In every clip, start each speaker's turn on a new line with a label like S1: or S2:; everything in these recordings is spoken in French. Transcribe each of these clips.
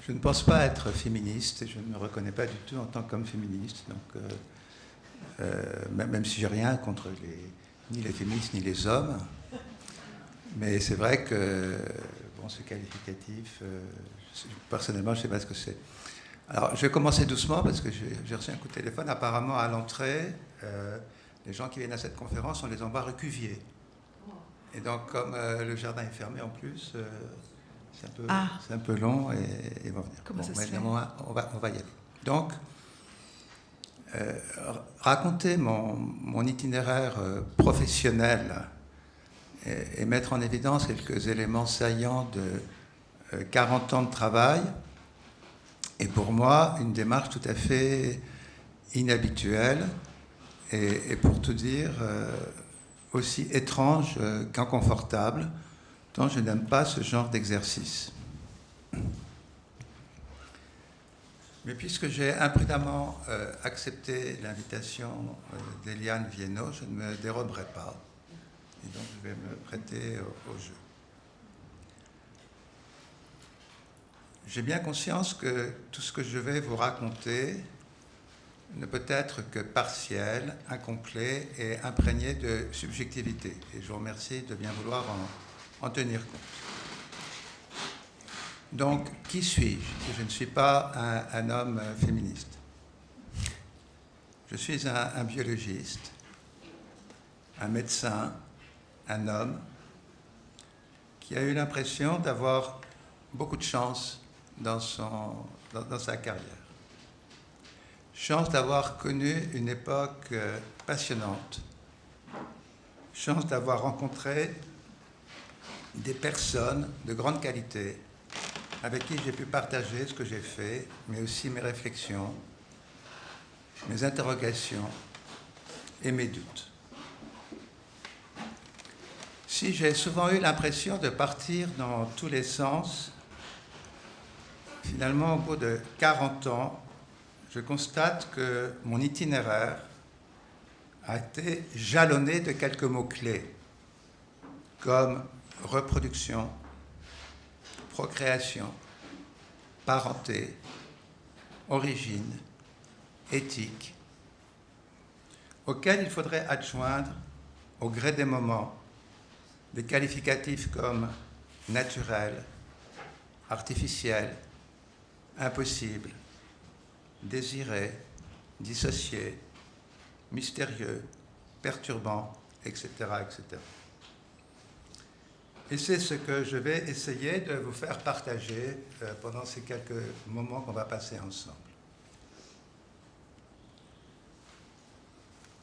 S1: Je ne pense pas être féministe et je ne me reconnais pas du tout en tant qu'homme féministe. Donc, même si j'ai rien contre ni les féministes ni les hommes, mais c'est vrai que bon, ce qualificatif, personnellement, je ne sais pas ce que c'est. Alors, je vais commencer doucement parce que j'ai reçu un coup de téléphone. Apparemment, à l'entrée, les gens qui viennent à cette conférence, on les envoie recuvier. Et donc, comme le jardin est fermé en plus, c'est un peu long et ils vont venir.
S2: Comment ça se fait ?
S1: On va y aller. Donc, raconter mon itinéraire professionnel et mettre en évidence quelques éléments saillants de 40 ans de travail est pour moi une démarche tout à fait inhabituelle et pour tout dire, aussi étrange qu'inconfortable, tant je n'aime pas ce genre d'exercice. Mais puisque j'ai imprudemment accepté l'invitation d'Eliane Viennot, je ne me déroberai pas. Et donc je vais me prêter au jeu. J'ai bien conscience que tout ce que je vais vous raconter ne peut être que partiel, incomplet et imprégné de subjectivité. Et je vous remercie de bien vouloir en tenir compte. Donc, qui suis-je ? Je ne suis pas un homme féministe. Je suis un biologiste, un médecin, un homme qui a eu l'impression d'avoir beaucoup de chance dans sa carrière. Chance d'avoir connu une époque passionnante. Chance d'avoir rencontré des personnes de grande qualité avec qui j'ai pu partager ce que j'ai fait, mais aussi mes réflexions, mes interrogations et mes doutes. Si j'ai souvent eu l'impression de partir dans tous les sens, finalement, au bout de 40 ans, je constate que mon itinéraire a été jalonné de quelques mots-clés, comme reproduction, procréation, parenté, origine, éthique, auxquels il faudrait adjoindre, au gré des moments, des qualificatifs comme naturel, artificiel, impossible, désiré, dissocié, mystérieux, perturbant, etc., etc. Et c'est ce que je vais essayer de vous faire partager pendant ces quelques moments qu'on va passer ensemble.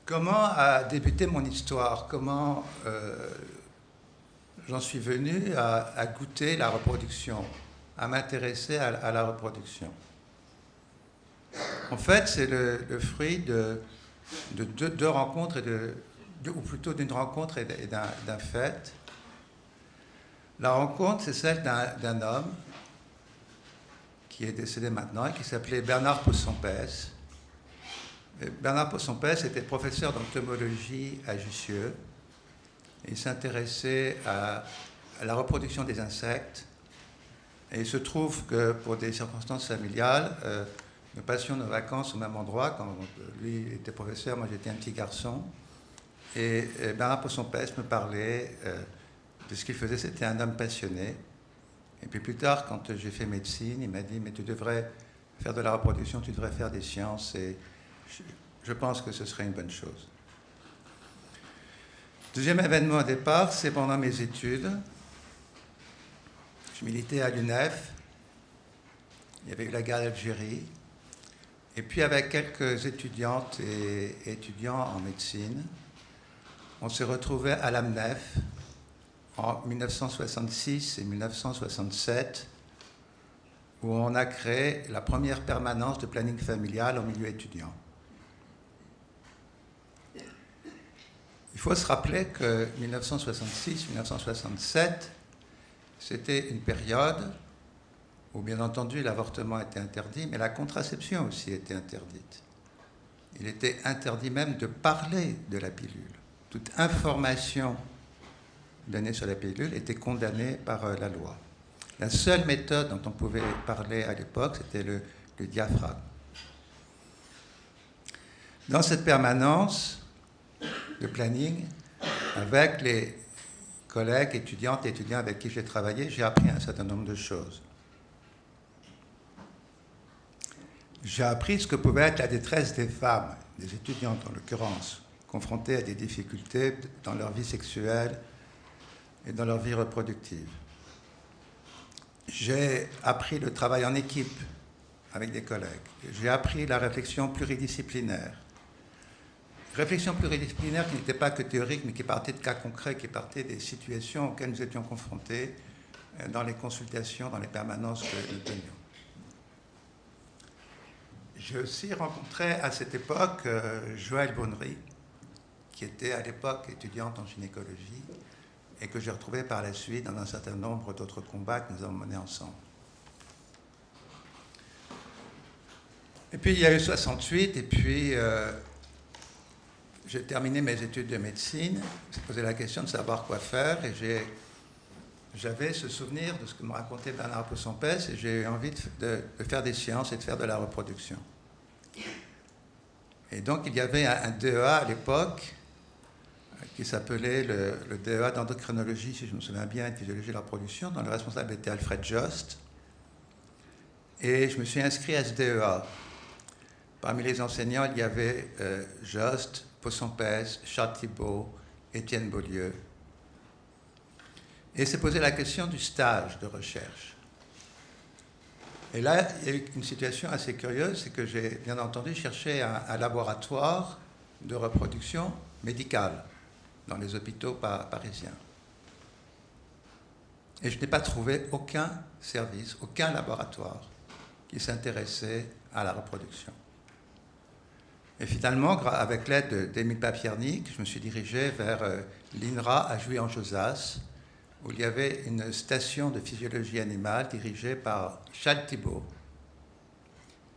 S1: Comment a débuté mon histoire ? Comment j'en suis venu à goûter la reproduction, à m'intéresser à la reproduction ? En fait, c'est le fruit de deux rencontres, ou plutôt d'une rencontre et d'un fait. La rencontre, c'est celle d'un homme qui est décédé maintenant et qui s'appelait Bernard Ponsonpès. Bernard Ponsonpès était professeur d'entomologie à Jussieu et il s'intéressait à la reproduction des insectes. Et il se trouve que pour des circonstances familiales, nous passions nos vacances au même endroit. Quand lui était professeur, moi j'étais un petit garçon. Et Bernard Ponsonpès me parlait de ce qu'il faisait. C'était un homme passionné. Et puis plus tard, quand j'ai fait médecine, il m'a dit « Mais tu devrais faire de la reproduction, tu devrais faire des sciences. » Et je pense que ce serait une bonne chose. Deuxième événement au départ, c'est pendant mes études. Je militais à l'UNEF. Il y avait eu la guerre d'Algérie. Et puis avec quelques étudiantes et étudiants en médecine, on s'est retrouvés à l'AMNEF en 1966 et 1967, où on a créé la première permanence de planning familial en milieu étudiant. Il faut se rappeler que 1966-1967, c'était une période où, bien entendu, l'avortement était interdit, mais la contraception aussi était interdite. Il était interdit même de parler de la pilule. Toute information donnée sur la pilule était condamnée par la loi. La seule méthode dont on pouvait parler à l'époque, c'était le diaphragme. Dans cette permanence de planning, avec les collègues, étudiantes et étudiants avec qui j'ai travaillé, j'ai appris un certain nombre de choses. J'ai appris ce que pouvait être la détresse des femmes, des étudiantes en l'occurrence, confrontées à des difficultés dans leur vie sexuelle et dans leur vie reproductive. J'ai appris le travail en équipe avec des collègues. J'ai appris la réflexion pluridisciplinaire. Réflexion pluridisciplinaire qui n'était pas que théorique, mais qui partait de cas concrets, qui partait des situations auxquelles nous étions confrontés dans les consultations, dans les permanences que nous tenions. J'ai aussi rencontré à cette époque Joëlle Bonnery, qui était à l'époque étudiante en gynécologie et que j'ai retrouvée par la suite dans un certain nombre d'autres combats que nous avons menés ensemble. Et puis il y a eu 68, et puis j'ai terminé mes études de médecine, j'ai posé la question de savoir quoi faire, et j'avais ce souvenir de ce que me racontait Bernard Poisson-Pès, et j'ai eu envie de faire des sciences et de faire de la reproduction. Et donc il y avait un DEA à l'époque qui s'appelait le DEA d'endocrinologie, si je me souviens bien, et de physiologie de la reproduction, dont le responsable était Alfred Jost. Et je me suis inscrit à ce DEA. Parmi les enseignants, il y avait Jost, Poisson-Pès, Charles Thibault, Étienne Beaulieu. Et s'est posé la question du stage de recherche. Et là, il y a eu une situation assez curieuse, c'est que j'ai bien entendu cherché un laboratoire de reproduction médicale dans les hôpitaux parisiens. Et je n'ai pas trouvé aucun service, aucun laboratoire qui s'intéressait à la reproduction. Et finalement, avec l'aide d'Émile Papiernik, je me suis dirigé vers l'INRA à Jouy-en-Josas, où il y avait une station de physiologie animale dirigée par Charles Thibault,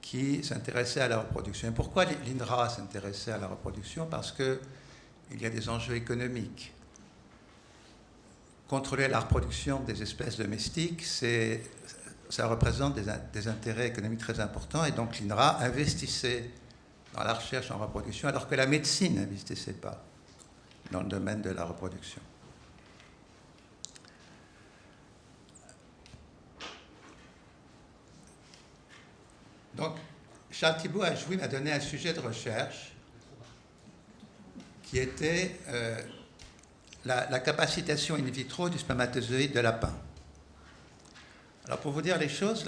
S1: qui s'intéressait à la reproduction. Et pourquoi l'INRA s'intéressait à la reproduction? Parce qu'il y a des enjeux économiques. Contrôler la reproduction des espèces domestiques, ça représente des intérêts économiques très importants, et donc l'INRA investissait dans la recherche en reproduction, alors que la médecine n'investissait pas dans le domaine de la reproduction. Donc, Charles Thibault à Jouy m'a donné un sujet de recherche qui était la capacitation in vitro du spermatozoïde de lapin. Alors, pour vous dire les choses,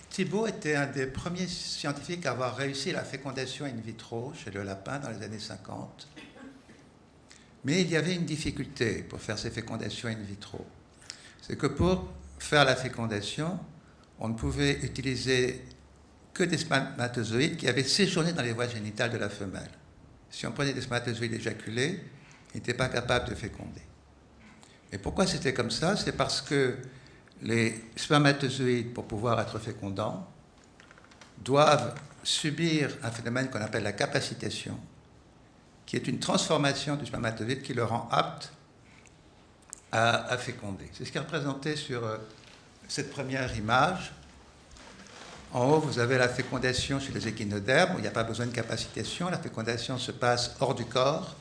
S1: Thibault était un des premiers scientifiques à avoir réussi la fécondation in vitro chez le lapin dans les années 50. Mais il y avait une difficulté pour faire ces fécondations in vitro. C'est que pour faire la fécondation, on ne pouvait utiliser que des spermatozoïdes qui avaient séjourné dans les voies génitales de la femelle. Si on prenait des spermatozoïdes éjaculés, ils n'étaient pas capables de féconder. Et pourquoi c'était comme ça? C'est parce que les spermatozoïdes, pour pouvoir être fécondants, doivent subir un phénomène qu'on appelle la capacitation, qui est une transformation du spermatozoïde qui le rend apte à féconder. C'est ce qui est représenté sur cette première image. En haut, vous avez la fécondation chez les échinodermes, où il n'y a pas besoin de capacitation. La fécondation se passe hors du corps.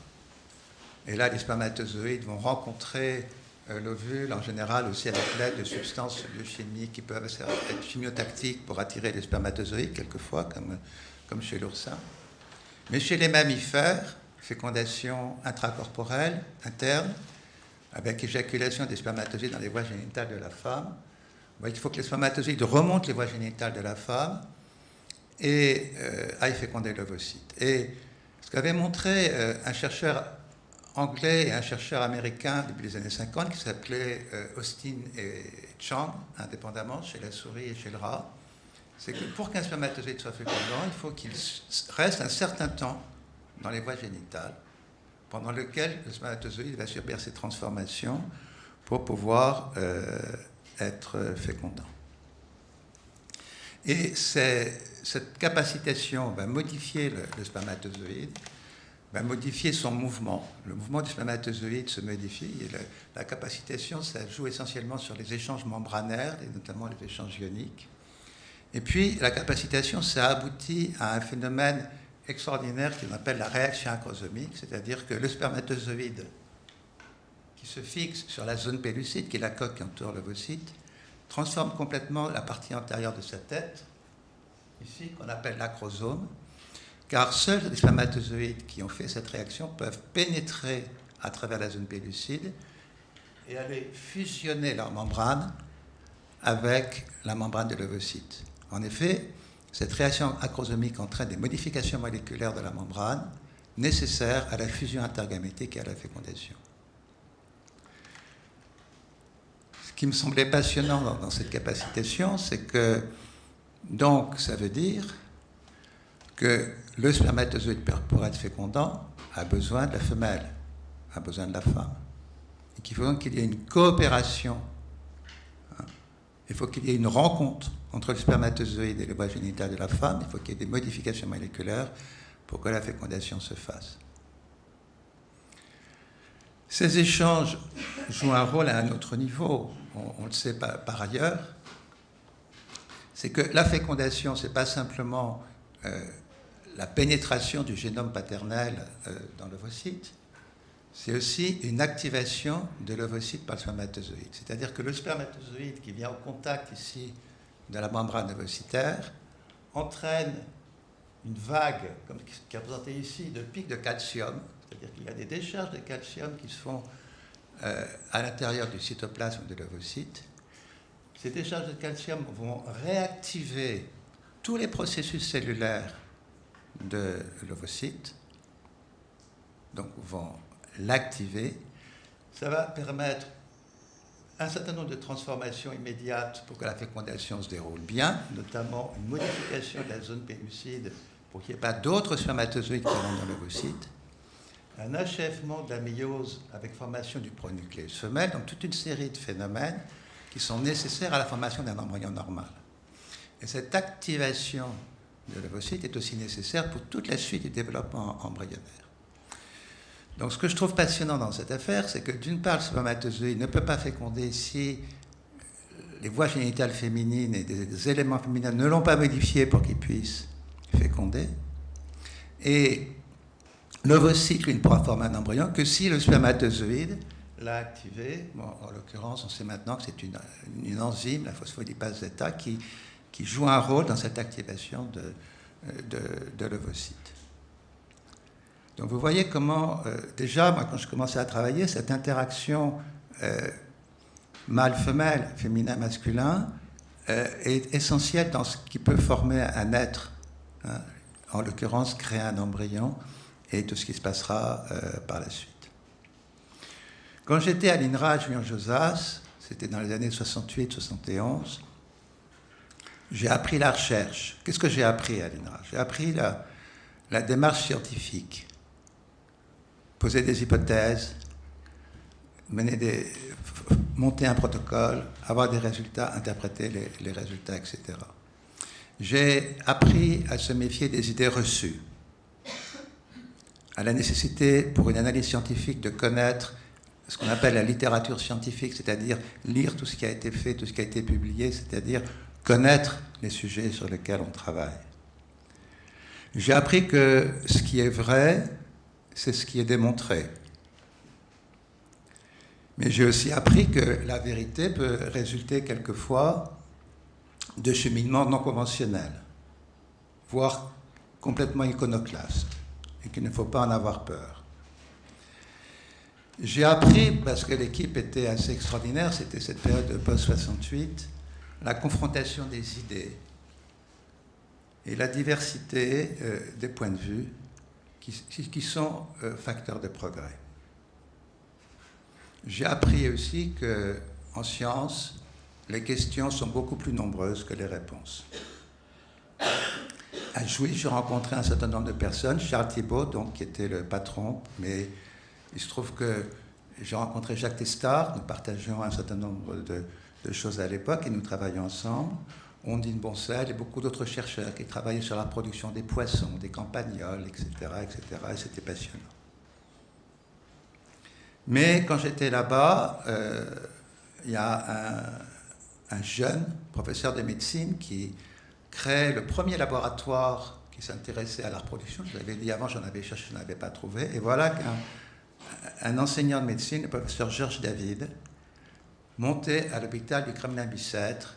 S1: Et là, les spermatozoïdes vont rencontrer l'ovule, en général aussi avec l'aide de substances biochimiques qui peuvent être chimiotactiques pour attirer les spermatozoïdes, quelquefois, comme chez l'oursin. Mais chez les mammifères, fécondation intracorporelle, interne, avec éjaculation des spermatozoïdes dans les voies génitales de la femme. Il faut que les spermatozoïdes remontent les voies génitales de la femme et aillent féconder l'ovocyte. Et ce qu'avait montré un chercheur anglais et un chercheur américain depuis les années 50 qui s'appelait Austin et Chang, indépendamment, chez la souris et chez le rat, c'est que pour qu'un spermatozoïde soit fécondant, il faut qu'il reste un certain temps dans les voies génitales, pendant lequel le spermatozoïde va subir ces transformations pour pouvoir être fécondant. Et cette capacitation va modifier le spermatozoïde modifier son mouvement. Le mouvement du spermatozoïde se modifie. Et la capacitation, ça joue essentiellement sur les échanges membranaires, et notamment les échanges ioniques. Et puis, la capacitation, ça aboutit à un phénomène extraordinaire qu'on appelle la réaction acrosomique, c'est-à-dire que le spermatozoïde qui se fixe sur la zone pellucide, qui est la coque qui entoure l'ovocyte, transforme complètement la partie antérieure de sa tête, ici, qu'on appelle l'acrosome, car seuls les spermatozoïdes qui ont fait cette réaction peuvent pénétrer à travers la zone pellucide et aller fusionner leur membrane avec la membrane de l'ovocyte. En effet, cette réaction acrosomique entraîne des modifications moléculaires de la membrane nécessaires à la fusion intergamétique et à la fécondation. Ce qui me semblait passionnant dans cette capacitation, c'est que, donc, ça veut dire que le spermatozoïde, pour être fécondant, a besoin de la femelle, a besoin de la femme. Et qu'il faut donc qu'il y ait une coopération. Il faut qu'il y ait une rencontre entre le spermatozoïde et le voie génitale de la femme. Il faut qu'il y ait des modifications moléculaires pour que la fécondation se fasse. Ces échanges jouent un rôle à un autre niveau. On le sait par ailleurs. C'est que la fécondation, ce n'est pas simplement la pénétration du génome paternel dans l'ovocyte, c'est aussi une activation de l'ovocyte par le spermatozoïde. C'est-à-dire que le spermatozoïde qui vient au contact ici de la membrane ovocytaire entraîne une vague, comme qui est représentée ici, de pics de calcium. C'est-à-dire qu'il y a des décharges de calcium qui se font à l'intérieur du cytoplasme de l'ovocyte. Ces décharges de calcium vont réactiver tous les processus cellulaires de l'ovocyte, donc vont l'activer. Ça va permettre un certain nombre de transformations immédiates pour que la fécondation se déroule bien, notamment une modification de la zone pellucide pour qu'il n'y ait pas d'autres spermatozoïdes qui rentrent dans l'ovocyte, un achèvement de la méiose avec formation du pronucléus femelle, donc toute une série de phénomènes qui sont nécessaires à la formation d'un embryon normal. Et cette activation de l'ovocyte est aussi nécessaire pour toute la suite du développement embryonnaire. Donc ce que je trouve passionnant dans cette affaire, c'est que d'une part, le spermatozoïde ne peut pas féconder si les voies génitales féminines et des éléments féminins ne l'ont pas modifié pour qu'il puisse féconder. Et l'ovocyte, lui, ne pourra former un embryon que si le spermatozoïde l'a activé. Bon, en l'occurrence, on sait maintenant que c'est une enzyme, la phospholipase zeta, qui joue un rôle dans cette activation de l'ovocyte. Donc vous voyez comment, déjà, moi, quand je commençais à travailler, cette interaction mâle-femelle, féminin-masculin, est essentielle dans ce qui peut former un être, hein, en l'occurrence créer un embryon, et tout ce qui se passera par la suite. Quand j'étais à l'INRA, Julian-Josas, c'était dans les années 68-71, j'ai appris la recherche. Qu'est-ce que j'ai appris à l'INRA? J'ai appris la démarche scientifique. Poser des hypothèses, monter un protocole, avoir des résultats, interpréter les résultats, etc. J'ai appris à se méfier des idées reçues, à la nécessité pour une analyse scientifique de connaître ce qu'on appelle la littérature scientifique, c'est-à-dire lire tout ce qui a été fait, tout ce qui a été publié, c'est-à-dire connaître les sujets sur lesquels on travaille. J'ai appris que ce qui est vrai, c'est ce qui est démontré. Mais j'ai aussi appris que la vérité peut résulter quelquefois de cheminements non conventionnels, voire complètement iconoclastes, et qu'il ne faut pas en avoir peur. J'ai appris, parce que l'équipe était assez extraordinaire, c'était cette période de post-68, la confrontation des idées et la diversité des points de vue qui sont facteurs de progrès. J'ai appris aussi qu'en science, les questions sont beaucoup plus nombreuses que les réponses. À Jouy, j'ai rencontré un certain nombre de personnes, Charles Thibault, donc, qui était le patron, mais il se trouve que j'ai rencontré Jacques Testard, nous partagions un certain nombre de choses à l'époque et nous travaillons ensemble. Ondine Boncel et beaucoup d'autres chercheurs qui travaillaient sur la production des poissons, des campagnols, etc., etc. Et c'était passionnant. Mais quand j'étais là-bas, il y a un jeune professeur de médecine qui crée le premier laboratoire qui s'intéressait à la reproduction. Je vous l'avais dit avant, j'en avais cherché, je n'en avais pas trouvé. Et voilà qu'un enseignant de médecine, le professeur Georges David, montait à l'hôpital du Kremlin-Bicêtre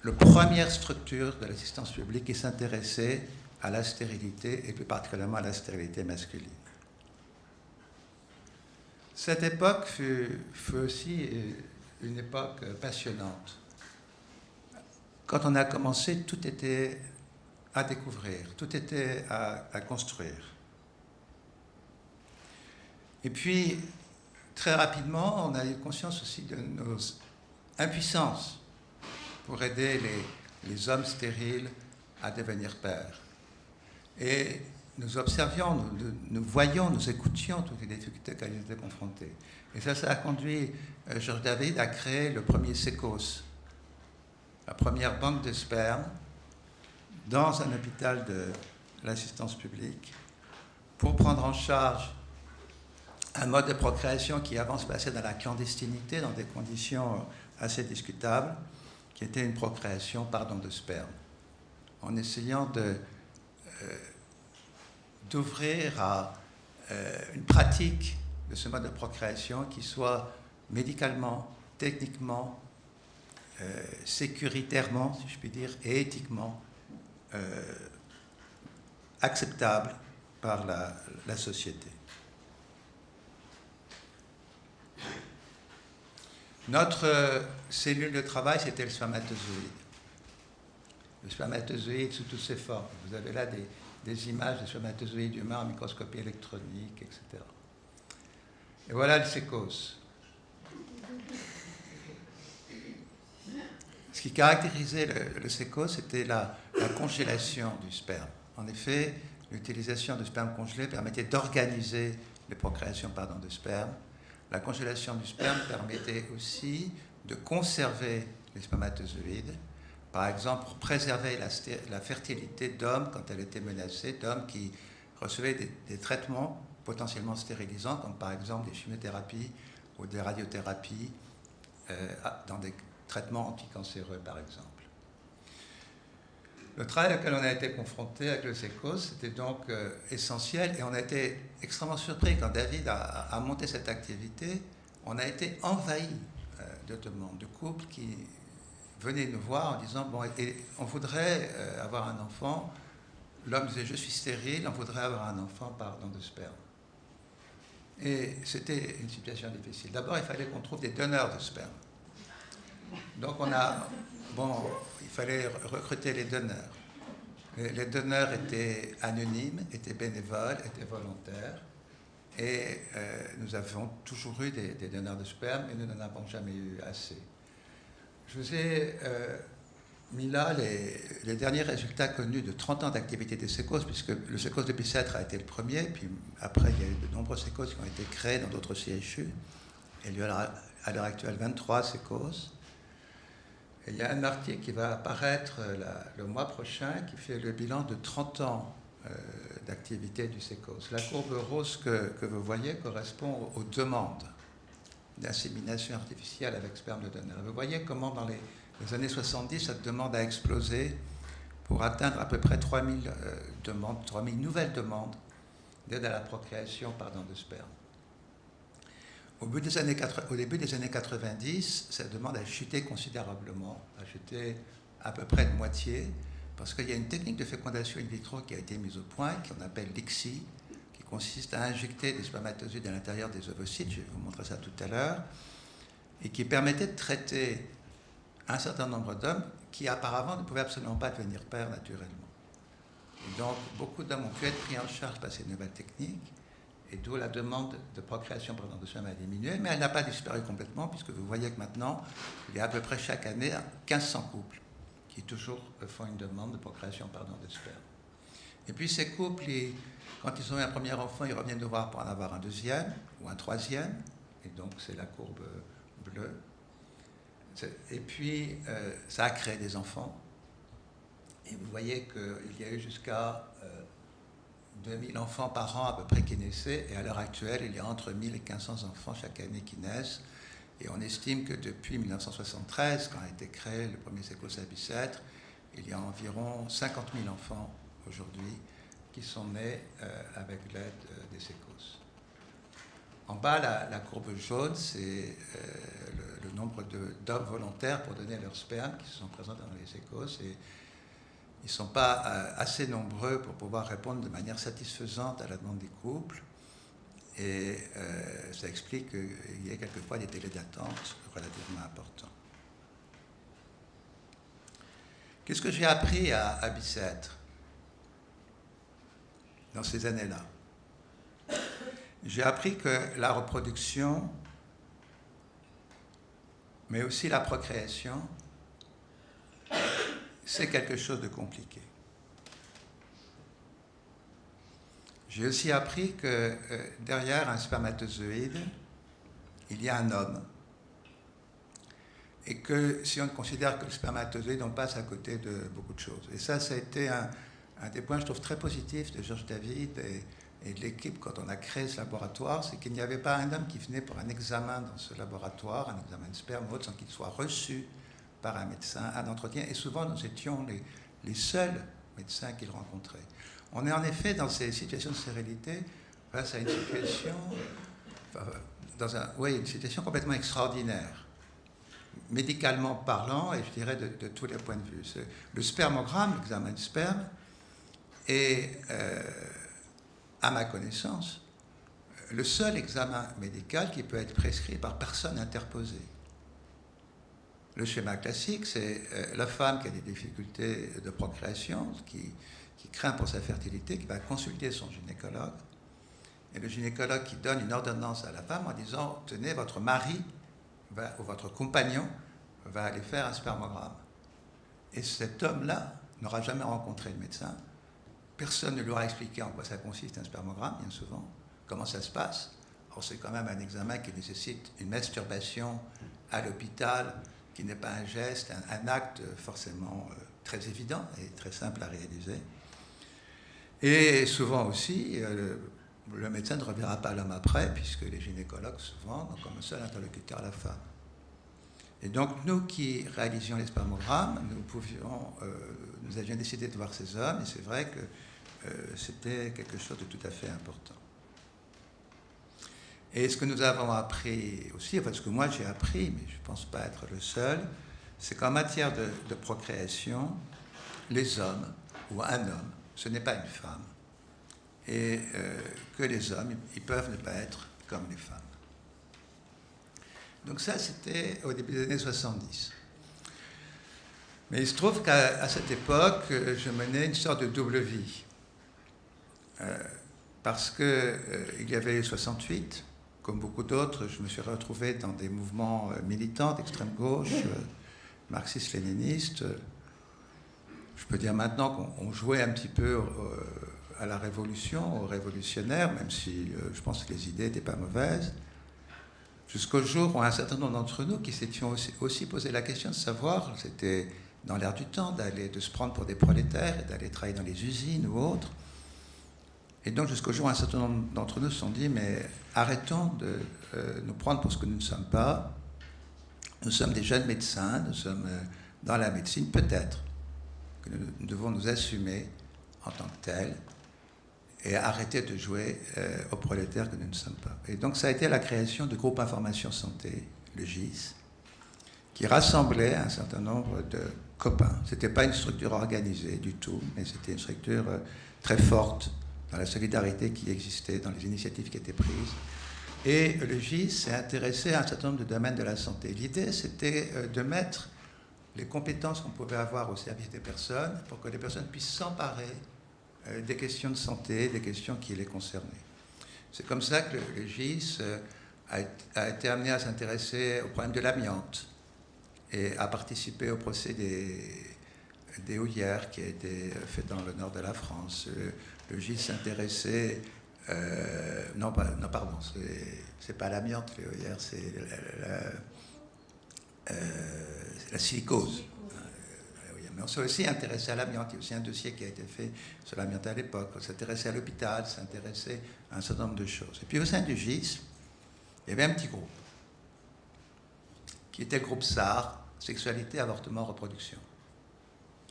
S1: la première structure de l'assistance publique qui s'intéressait à la stérilité, et plus particulièrement à la stérilité masculine. Cette époque fut aussi une époque passionnante. Quand on a commencé, tout était à découvrir, tout était à construire. Et puis, très rapidement, on a eu conscience aussi de nos impuissances pour aider les hommes stériles à devenir pères. Et nous observions, nous voyions, nous écoutions toutes les difficultés qu'elles étaient confrontées. Et ça a conduit Georges David à créer le premier SECOS, la première banque de sperme, dans un hôpital de l'assistance publique, pour prendre en charge un mode de procréation qui avant se passait dans la clandestinité, dans des conditions assez discutables, qui était une procréation par don de sperme, en essayant d'ouvrir à une pratique de ce mode de procréation qui soit médicalement, techniquement, sécuritairement, si je puis dire, et éthiquement acceptable par la société. Notre cellule de travail, c'était le spermatozoïde. Le spermatozoïde sous toutes ses formes. Vous avez là des images de spermatozoïdes humains en microscopie électronique, etc. Et voilà le SECOS. Ce qui caractérisait le SECOS, c'était la congélation du sperme. En effet, l'utilisation de sperme congelé permettait d'organiser les procréations par don de sperme. La congélation du sperme permettait aussi de conserver les spermatozoïdes, par exemple pour préserver la fertilité d'hommes quand elle était menacée, d'hommes qui recevaient des traitements potentiellement stérilisants, comme par exemple des chimiothérapies ou des radiothérapies dans des traitements anticancéreux, par exemple. Le travail auquel on a été confronté avec le SECOS, c'était donc essentiel, et on a été extrêmement surpris quand David a monté cette activité. On a été envahi de demandes, de couples qui venaient nous voir en disant bon, on voudrait avoir un enfant. L'homme disait je suis stérile, on voudrait avoir un enfant par don de sperme. Et c'était une situation difficile. D'abord, il fallait qu'on trouve des donneurs de sperme. Donc il fallait recruter les donneurs. Les donneurs étaient anonymes, étaient bénévoles, étaient volontaires. Et nous avons toujours eu des donneurs de sperme, et nous n'en avons jamais eu assez. Je vous ai mis là les derniers résultats connus de 30 ans d'activité des SECOS, puisque le SECOS de Bicêtre a été le premier, puis après il y a eu de nombreux SECOS qui ont été créés dans d'autres CHU. Il y a à l'heure actuelle 23 SECOS. Et il y a un article qui va apparaître le mois prochain qui fait le bilan de 30 ans d'activité du SECOS. La courbe rose que vous voyez correspond aux demandes d'insémination artificielle avec sperme de donneur. Vous voyez comment dans les années 70, cette demande a explosé pour atteindre à peu près 3000 nouvelles demandes d'aide à la procréation par don de sperme. Au début des années 90, cette demande a chuté considérablement, a chuté à peu près de moitié, parce qu'il y a une technique de fécondation in vitro qui a été mise au point, qu'on appelle l'ICSI, qui consiste à injecter des spermatozoïdes à l'intérieur des ovocytes, je vais vous montrer ça tout à l'heure, et qui permettait de traiter un certain nombre d'hommes qui apparemment ne pouvaient absolument pas devenir pères naturellement. Et donc beaucoup d'hommes ont pu être pris en charge par ces nouvelles techniques, et d'où la demande de procréation par don de sperme a diminué, mais elle n'a pas disparu complètement, puisque vous voyez que maintenant, il y a à peu près chaque année 1500 couples qui toujours font une demande de procréation par don de sperme. Et puis ces couples, quand ils ont eu un premier enfant, ils reviennent nous voir pour en avoir un deuxième ou un troisième, et donc c'est la courbe bleue. Et puis, ça a créé des enfants. Et vous voyez qu'il y a eu jusqu'à 2000 enfants par an à peu près qui naissaient. Et à l'heure actuelle, il y a entre 1000 et 1500 enfants chaque année qui naissent. Et on estime que depuis 1973, quand a été créé le premier sécos à Bicêtre, il y a environ 50 000 enfants aujourd'hui qui sont nés avec l'aide des sécos. En bas, la courbe jaune, c'est le nombre d'hommes volontaires pour donner leur sperme qui se sont présents dans les sécos. Et ils ne sont pas assez nombreux pour pouvoir répondre de manière satisfaisante à la demande des couples. Et ça explique qu'il y a quelquefois des délais d'attente relativement importants. Qu'est-ce que j'ai appris à Bicêtre dans ces années-là? J'ai appris que la reproduction, mais aussi la procréation, c'est quelque chose de compliqué. J'ai aussi appris que derrière un spermatozoïde, il y a un homme. Et que si on considère que le spermatozoïde, on passe à côté de beaucoup de choses. Et ça a été un des points, je trouve, très positifs de Georges David et de l'équipe quand on a créé ce laboratoire, c'est qu'il n'y avait pas un homme qui venait pour un examen dans ce laboratoire, un examen de sperme ou autre, sans qu'il soit reçu par un médecin, un entretien. Et souvent, nous étions les seuls médecins qu'il rencontrait. On est en effet dans ces situations de stérilité face à une situation, une situation complètement extraordinaire, médicalement parlant, et je dirais de tous les points de vue. Le spermogramme, l'examen de sperme, est, à ma connaissance, le seul examen médical qui peut être prescrit par personne interposée. Le schéma classique, c'est la femme qui a des difficultés de procréation, qui craint pour sa fertilité, qui va consulter son gynécologue, et le gynécologue qui donne une ordonnance à la femme en disant « Tenez, votre mari ou votre compagnon va aller faire un spermogramme. » Et cet homme-là n'aura jamais rencontré de médecin. Personne ne lui aura expliqué en quoi ça consiste un spermogramme, bien souvent, comment ça se passe. Or, c'est quand même un examen qui nécessite une masturbation à l'hôpital, qui n'est pas un geste, un acte forcément très évident et très simple à réaliser. Et souvent aussi, le médecin ne reverra pas l'homme après, puisque les gynécologues souvent ont comme seul interlocuteur la femme. Et donc, nous qui réalisions les spermogrammes, nous avions décidé de voir ces hommes, et c'est vrai que c'était quelque chose de tout à fait important. Et ce que nous avons appris aussi, enfin ce que moi j'ai appris, mais je ne pense pas être le seul, c'est qu'en matière de procréation, les hommes, ou un homme, ce n'est pas une femme. Et que les hommes, ils peuvent ne pas être comme les femmes. Donc ça, c'était au début des années 70. Mais il se trouve qu'à cette époque, je menais une sorte de double vie. Parce qu'il y avait 68, comme beaucoup d'autres, je me suis retrouvé dans des mouvements militants d'extrême gauche, marxistes-léninistes. Je peux dire maintenant qu'on jouait un petit peu à la révolution, aux révolutionnaires, même si je pense que les idées n'étaient pas mauvaises. Jusqu'au jour où un certain nombre d'entre nous qui s'étions aussi posé la question de savoir, c'était dans l'air du temps, de se prendre pour des prolétaires et d'aller travailler dans les usines ou autres. Et donc jusqu'au jour où un certain nombre d'entre nous se sont dit, mais arrêtons de nous prendre pour ce que nous ne sommes pas. Nous sommes des jeunes médecins, nous sommes dans la médecine, peut-être que nous devons nous assumer en tant que tels et arrêter de jouer aux prolétaires que nous ne sommes pas. Et donc ça a été la création du groupe Information Santé, le GIS, qui rassemblait un certain nombre de copains. Ce n'était pas une structure organisée du tout, mais c'était une structure très forte dans la solidarité qui existait, dans les initiatives qui étaient prises. Et le GIS s'est intéressé à un certain nombre de domaines de la santé. L'idée, c'était de mettre les compétences qu'on pouvait avoir au service des personnes pour que les personnes puissent s'emparer des questions de santé, des questions qui les concernaient. C'est comme ça que le GIS a été amené à s'intéresser au problème de l'amiante et à participer au procès des houillères qui a été fait dans le nord de la France. Le GIS s'intéressait... non, pardon, c'est pas l'amiante, les houillères, c'est la silicose. Oui, mais on s'est aussi intéressé à l'amiante. Il y a aussi un dossier qui a été fait sur l'amiante à l'époque. On s'intéressait à l'hôpital, s'intéressait à un certain nombre de choses. Et puis au sein du GIS, il y avait un petit groupe qui était le groupe SAR, Sexualité, Avortement, Reproduction.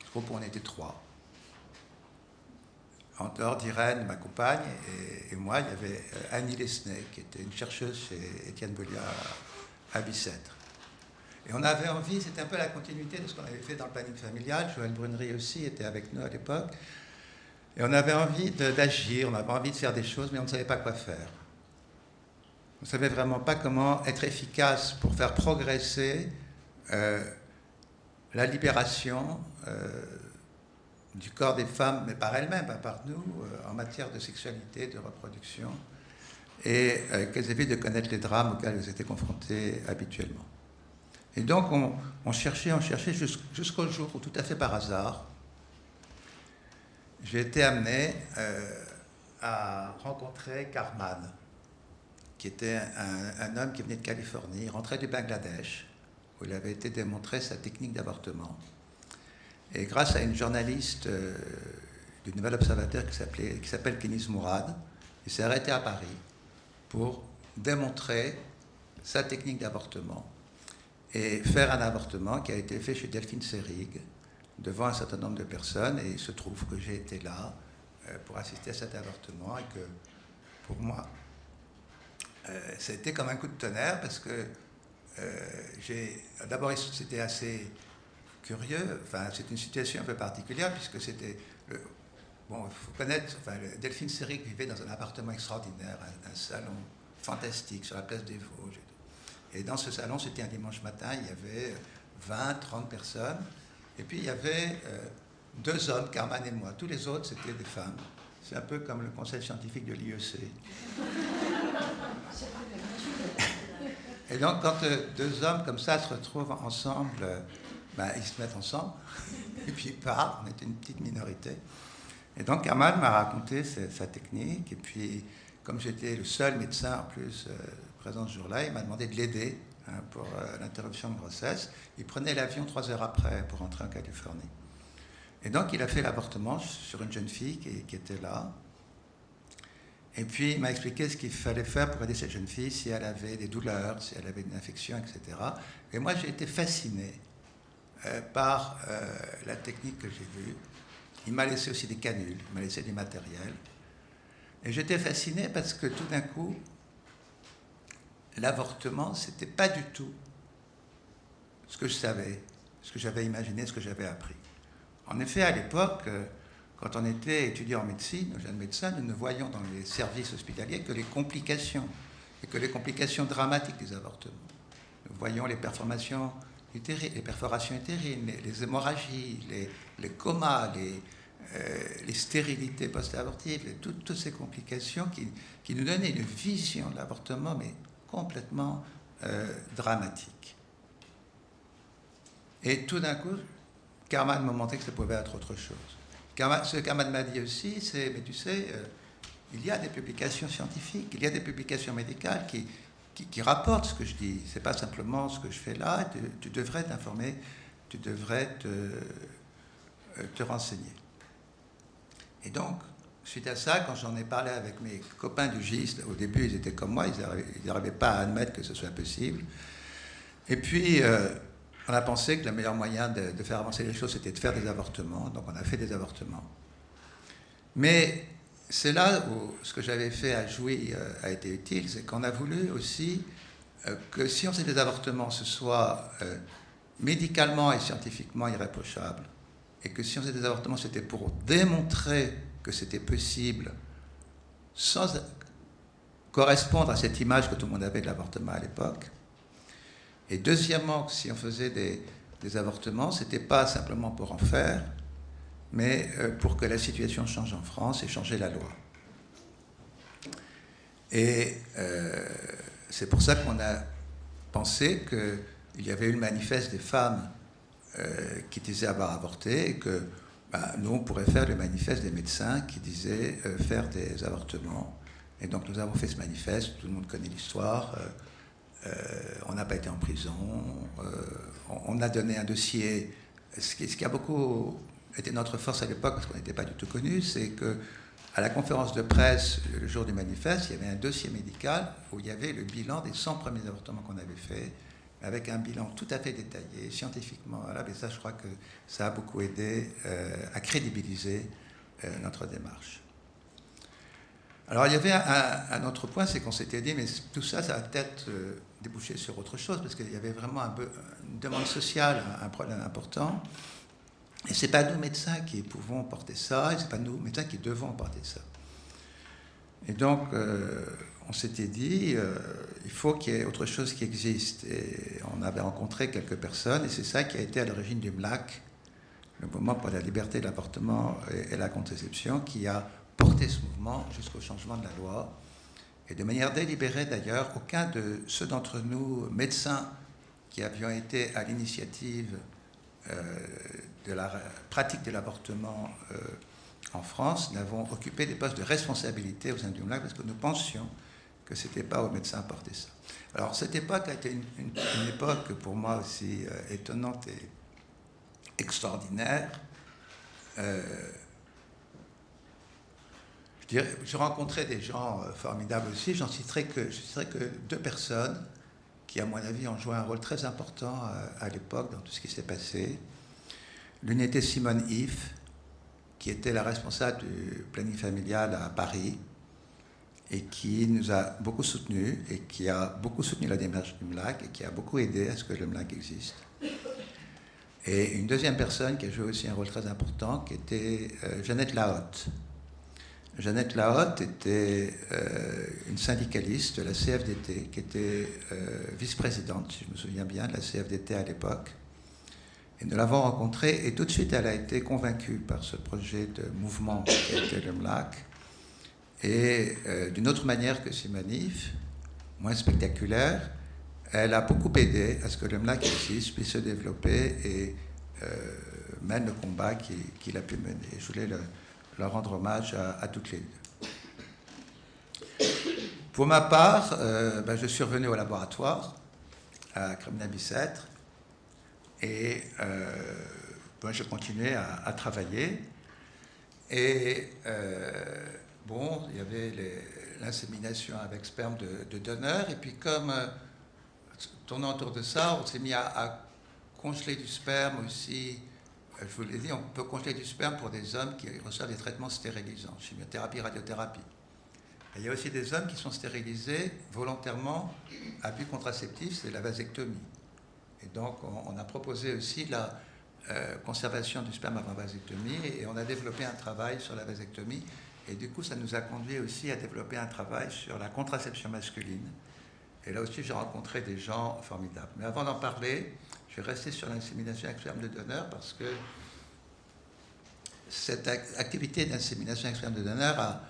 S1: Ce groupe où on était 3. En dehors d'Irène, ma compagne, et moi, il y avait Annie Lesnay, qui était une chercheuse chez Étienne Belliard à Bicêtre. Et on avait envie, c'était un peu la continuité de ce qu'on avait fait dans le planning familial. Joël Brunerie aussi était avec nous à l'époque. Et on avait envie d'agir, on avait envie de faire des choses, mais on ne savait pas quoi faire. On ne savait vraiment pas comment être efficace pour faire progresser la libération du corps des femmes, mais par elles-mêmes, pas par nous, en matière de sexualité, de reproduction, et qu'elles évitent de connaître les drames auxquels elles étaient confrontées habituellement. Et donc on cherchait jusqu'au jour où, tout à fait par hasard, j'ai été amené à rencontrer Karman, qui était un homme qui venait de Californie, rentrait du Bangladesh, où il avait été démontré sa technique d'avortement. Et grâce à une journaliste du Nouvel Observateur qui s'appelle Keniz Mourad, il s'est arrêté à Paris pour démontrer sa technique d'avortement et faire un avortement qui a été fait chez Delphine Seyrig devant un certain nombre de personnes. Et il se trouve que j'ai été là pour assister à cet avortement et que pour moi, ça a été comme un coup de tonnerre parce que d'abord c'était assez curieux, enfin c'est une situation un peu particulière puisque c'était bon, il faut connaître, enfin, Delphine Seyrig vivait dans un appartement extraordinaire, un salon fantastique sur la place des Vosges. Et dans ce salon, c'était un dimanche matin, il y avait 20, 30 personnes. Et puis il y avait 2 hommes, Karman et moi. Tous les autres, c'était des femmes. C'est un peu comme le conseil scientifique de l'IEC. Et donc, quand 2 hommes comme ça se retrouvent ensemble, ils se mettent ensemble. Et puis ils parlent, on était une petite minorité. Et donc Karman m'a raconté sa technique. Et puis, comme j'étais le seul médecin en plus présent ce jour-là, il m'a demandé de l'aider pour l'interruption de grossesse. Il prenait l'avion 3 heures après pour rentrer en Californie. Et donc il a fait l'avortement sur une jeune fille qui était là. Et puis il m'a expliqué ce qu'il fallait faire pour aider cette jeune fille, si elle avait des douleurs, si elle avait une infection, etc. Et moi j'ai été fasciné par la technique que j'ai vue. Il m'a laissé aussi des canules, il m'a laissé du matériel. Et j'étais fasciné parce que tout d'un coup, l'avortement, ce n'était pas du tout ce que je savais, ce que j'avais imaginé, ce que j'avais appris. En effet, à l'époque, quand on était étudiant en médecine, jeunes médecins, nous ne voyions dans les services hospitaliers que les complications, et que les complications dramatiques des avortements. Nous voyions les perforations utérines, les hémorragies, les comas, les stérilités post-abortives, toutes ces complications qui nous donnaient une vision de l'avortement, mais complètement dramatique. Et tout d'un coup, Karman m'a montré que ça pouvait être autre chose. Ce que Karman m'a dit aussi, c'est, mais tu sais, il y a des publications scientifiques, il y a des publications médicales qui rapportent ce que je dis. Ce n'est pas simplement ce que je fais là, tu devrais t'informer, tu devrais te renseigner. Et donc, suite à ça, quand j'en ai parlé avec mes copains du GIS, au début, ils étaient comme moi, ils n'arrivaient pas à admettre que ce soit possible. Et puis, on a pensé que le meilleur moyen de faire avancer les choses, c'était de faire des avortements. Donc, on a fait des avortements. Mais c'est là où ce que j'avais fait à Jouy a été utile, c'est qu'on a voulu aussi que si on faisait des avortements, ce soit médicalement et scientifiquement irréprochable, et que si on faisait des avortements, c'était pour démontrer que c'était possible sans correspondre à cette image que tout le monde avait de l'avortement à l'époque. Et deuxièmement, si on faisait des avortements, ce n'était pas simplement pour en faire, mais pour que la situation change en France et changer la loi. Et c'est pour ça qu'on a pensé qu'il y avait eu le manifeste des femmes qui disaient avoir avorté et que nous, on pourrait faire le manifeste des médecins qui disaient faire des avortements. Et donc, nous avons fait ce manifeste, tout le monde connaît l'histoire. on n'a pas été en prison, on a donné un dossier. Ce qui a beaucoup été notre force à l'époque, parce qu'on n'était pas du tout connus, c'est que à la conférence de presse, le jour du manifeste, il y avait un dossier médical où il y avait le bilan des 100 premiers avortements qu'on avait faits, avec un bilan tout à fait détaillé, scientifiquement. Voilà, mais ça, je crois que ça a beaucoup aidé à crédibiliser notre démarche. Alors, il y avait un autre point, c'est qu'on s'était dit, mais tout ça, ça va peut-être déboucher sur autre chose, parce qu'il y avait vraiment une demande sociale, un problème important. Et ce n'est pas nous, médecins, qui pouvons porter ça, et ce n'est pas nous, médecins, qui devons porter ça. Et donc, on s'était dit, il faut qu'il y ait autre chose qui existe. Et on avait rencontré quelques personnes, et c'est ça qui a été à l'origine du MLAC, le mouvement pour la liberté de l'avortement et la contraception, qui a porté ce mouvement jusqu'au changement de la loi. Et de manière délibérée, d'ailleurs, aucun de ceux d'entre nous, médecins, qui avions été à l'initiative de la pratique de l'avortement en France, n'avons occupé des postes de responsabilité au sein du MLAC parce que nous pensions que ce n'était pas aux médecins à porter ça. Alors cette époque a été une époque pour moi aussi étonnante et extraordinaire. Je rencontrais des gens formidables aussi. Je citerai que 2 personnes qui, à mon avis, ont joué un rôle très important à l'époque dans tout ce qui s'est passé. L'une était Simone If, qui était la responsable du planning familial à Paris et qui nous a beaucoup soutenus et qui a beaucoup soutenu la démarche du MLAC et qui a beaucoup aidé à ce que le MLAC existe. Et une deuxième personne qui a joué aussi un rôle très important, qui était Jeannette Lahotte. Jeannette Lahotte était une syndicaliste de la CFDT, qui était vice-présidente, si je me souviens bien, de la CFDT à l'époque. Et nous l'avons rencontrée et tout de suite elle a été convaincue par ce projet de mouvement qui a été le MLAC. Et d'une autre manière que Simonif, moins spectaculaire, elle a beaucoup aidé à ce que le MLAC existe, puisse se développer et mène le combat qu'il a pu mener. Je voulais leur rendre hommage à toutes les deux. Pour ma part, je suis revenu au laboratoire à Kremna-Bicêtre et je continuais à travailler. Et il y avait l'insémination avec sperme de donneur. Et puis comme tournant autour de ça, on s'est mis à congeler du sperme aussi. Je vous l'ai dit, on peut congeler du sperme pour des hommes qui reçoivent des traitements stérilisants, chimiothérapie, radiothérapie. Et il y a aussi des hommes qui sont stérilisés volontairement à but contraceptif, c'est la vasectomie. Et donc on a proposé aussi la conservation du sperme avant vasectomie et on a développé un travail sur la vasectomie. Et du coup, ça nous a conduit aussi à développer un travail sur la contraception masculine. Et là aussi, j'ai rencontré des gens formidables. Mais avant d'en parler, je vais rester sur l'insémination avec sperme de donneur parce que cette activité d'insémination avec sperme de donneur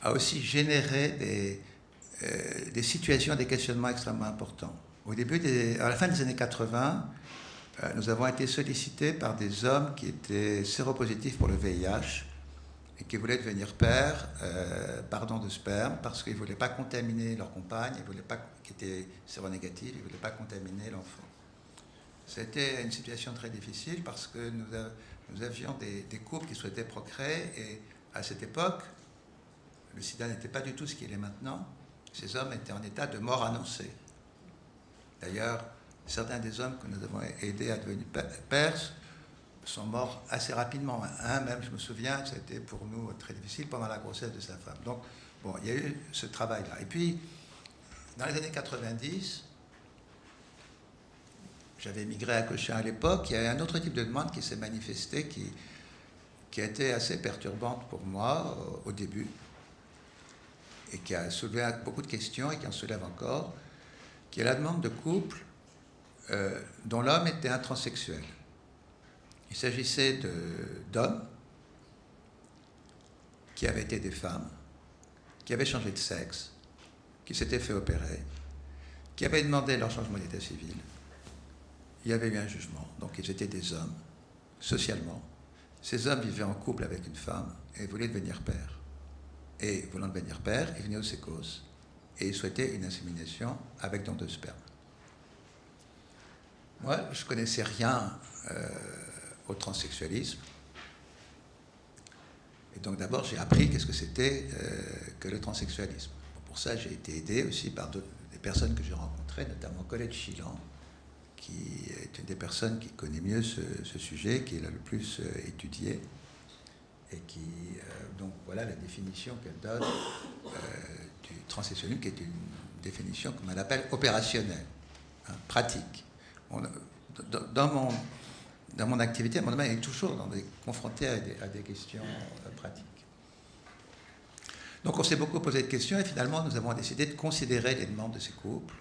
S1: a aussi généré des situations, des questionnements extrêmement importants. À la fin des années 80, nous avons été sollicités par des hommes qui étaient séropositifs pour le VIH et qui voulaient devenir pères par don de sperme parce qu'ils ne voulaient pas contaminer leur compagne, qui était séronégative, ils ne voulaient pas contaminer l'enfant. C'était une situation très difficile parce que nous avions des couples qui souhaitaient procréer et à cette époque, le sida n'était pas du tout ce qu'il est maintenant. Ces hommes étaient en état de mort annoncée. D'ailleurs, certains des hommes que nous avons aidés à devenir pères sont morts assez rapidement. Un même, je me souviens, c'était pour nous très difficile pendant la grossesse de sa femme. Donc, il y a eu ce travail-là. Et puis, dans les années 90, j'avais migré à Cochin à l'époque, il y a un autre type de demande qui s'est manifesté, qui a été assez perturbante pour moi au début, et qui a soulevé beaucoup de questions et qui en soulève encore, qui est la demande de couple dont l'homme était un transsexuel. Il s'agissait d'hommes qui avaient été des femmes, qui avaient changé de sexe, qui s'étaient fait opérer, qui avaient demandé leur changement d'état civil. Il y avait eu un jugement, donc ils étaient des hommes, socialement. Ces hommes vivaient en couple avec une femme et voulaient devenir pères. Et voulant devenir père, ils venaient au sécos et souhaitaient une insémination avec don de sperme. Moi, je ne connaissais rien au transsexualisme. Et donc d'abord, j'ai appris qu'est-ce que c'était que le transsexualisme. Pour ça, j'ai été aidé aussi par des personnes que j'ai rencontrées, notamment Colette Chilan, qui est une des personnes qui connaît mieux ce sujet, qui l'a le plus étudié, et qui, donc voilà la définition qu'elle donne du transsexualisme, qui est une définition, comme elle appelle, opérationnelle, hein, pratique. Dans mon activité, mon domaine est toujours confronté à des questions pratiques. Donc on s'est beaucoup posé de questions et finalement nous avons décidé de considérer les demandes de ces couples,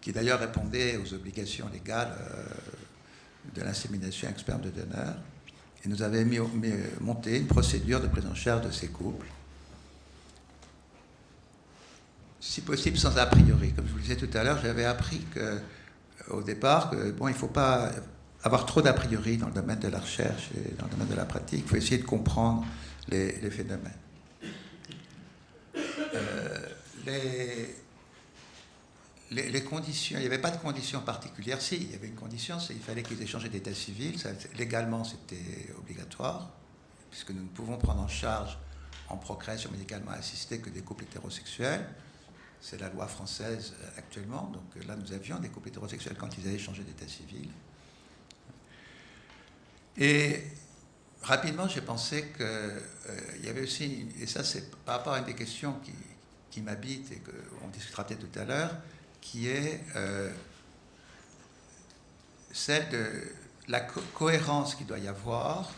S1: qui d'ailleurs répondaient aux obligations légales de l'insémination avec sperme de donneur. Et nous avons monté une procédure de prise en charge de ces couples, si possible sans a priori. Comme je vous le disais tout à l'heure, j'avais appris au départ que bon, il ne faut pas avoir trop d'a priori dans le domaine de la recherche et dans le domaine de la pratique. Il faut essayer de comprendre les phénomènes. Les conditions, il n'y avait pas de conditions particulières. Si, il y avait une condition, c'est qu'il fallait qu'ils aient changé d'état civil. Ça, légalement, c'était obligatoire, puisque nous ne pouvons prendre en charge en procréation médicalement assistée que des couples hétérosexuels. C'est la loi française actuellement. Donc là, nous avions des couples hétérosexuels quand ils avaient changé d'état civil. Et rapidement, j'ai pensé qu'il y avait aussi, et ça c'est par rapport à une des questions qui m'habite et qu'on discutera peut-être tout à l'heure, qui est celle de la cohérence qu'il doit y avoir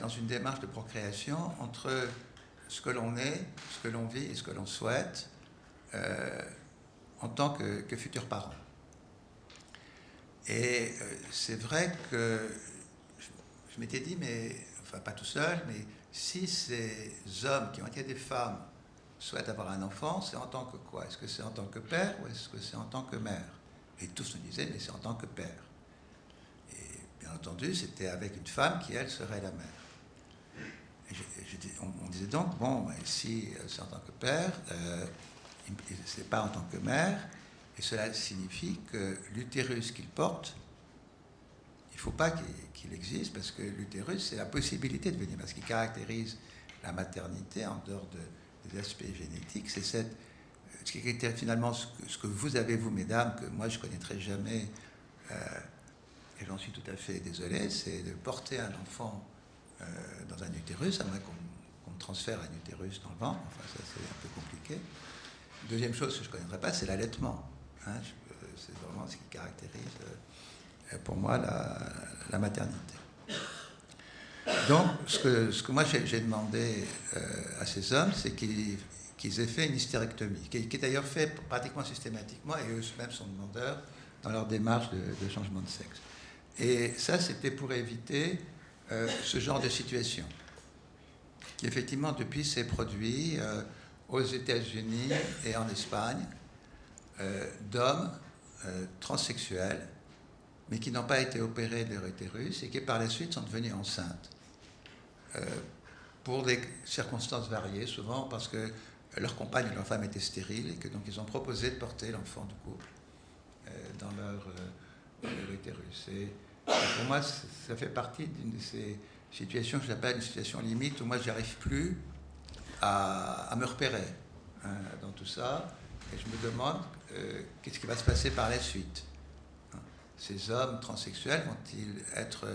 S1: dans une démarche de procréation entre ce que l'on est, ce que l'on vit et ce que l'on souhaite en tant que futurs parents. Et c'est vrai que je m'étais dit, mais, enfin pas tout seul, mais si ces hommes qui ont été des femmes souhaitent avoir un enfant, c'est en tant que quoi? Est-ce que c'est en tant que père ou est-ce que c'est en tant que mère? Et tous nous disaient, mais c'est en tant que père. Et bien entendu, c'était avec une femme qui, elle, serait la mère. Et on disait donc, bon, si c'est en tant que père, c'est pas en tant que mère, et cela signifie que l'utérus qu'il porte, il ne faut pas qu'il existe, parce que l'utérus, c'est la possibilité de venir. Ce qui caractérise la maternité, en dehors des aspects génétiques, c'est ce qui est finalement ce que vous avez, vous, mesdames, que moi, je ne connaîtrai jamais, et j'en suis tout à fait désolé, c'est de porter un enfant dans un utérus, à moins qu'on transfère un utérus dans le ventre. Enfin, ça, c'est un peu compliqué. Deuxième chose que je ne connaîtrais pas, c'est l'allaitement. Hein, c'est vraiment ce qui caractérise... pour moi, la maternité. Donc, ce que moi j'ai demandé à ces hommes, c'est qu'ils aient fait une hystérectomie, qui est d'ailleurs fait pratiquement systématiquement, et eux-mêmes sont demandeurs dans leur démarche de changement de sexe. Et ça, c'était pour éviter ce genre de situation, qui effectivement, depuis, s'est produit aux États-Unis et en Espagne, d'hommes transsexuels, mais qui n'ont pas été opérés de leur utérus et qui par la suite sont devenus enceintes. Pour des circonstances variées, souvent parce que leur compagne ou leur femme était stérile et que donc ils ont proposé de porter l'enfant du couple dans leur utérus. Et pour moi, ça fait partie d'une de ces situations que j'appelle une situation limite où moi, je n'arrive plus à me repérer dans tout ça. Et je me demande qu'est-ce qui va se passer par la suite. Ces hommes transsexuels vont-ils être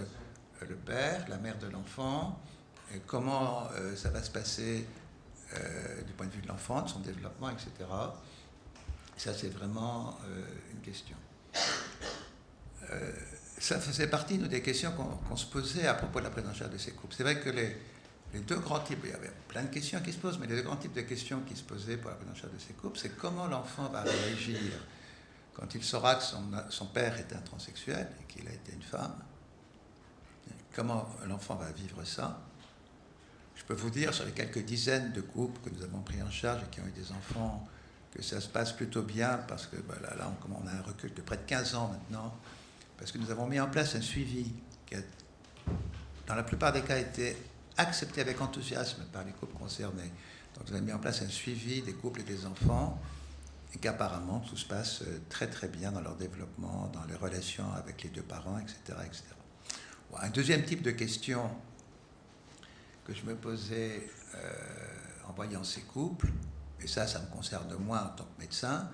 S1: le père, la mère de l'enfant? Comment ça va se passer du point de vue de l'enfant, de son développement, etc. Ça, c'est vraiment une question. Ça faisait partie, nous, des questions qu'on se posait à propos de la prise en charge de ces couples. C'est vrai que les deux grands types, il y avait plein de questions qui se posent, mais les deux grands types de questions qui se posaient pour la prise en charge de ces couples, c'est comment l'enfant va réagir quand il saura que son père est un transsexuel et qu'il a été une femme. Comment l'enfant va vivre ça? Je peux vous dire, sur les quelques dizaines de couples que nous avons pris en charge et qui ont eu des enfants, que ça se passe plutôt bien, parce que ben là on a un recul de près de 15 ans maintenant, parce que nous avons mis en place un suivi qui a, dans la plupart des cas, été accepté avec enthousiasme par les couples concernés. Donc nous avons mis en place un suivi des couples et des enfants, et qu'apparemment tout se passe très très bien dans leur développement, dans les relations avec les deux parents, etc. etc. Bon, un deuxième type de question que je me posais en voyant ces couples, et ça me concerne moins en tant que médecin,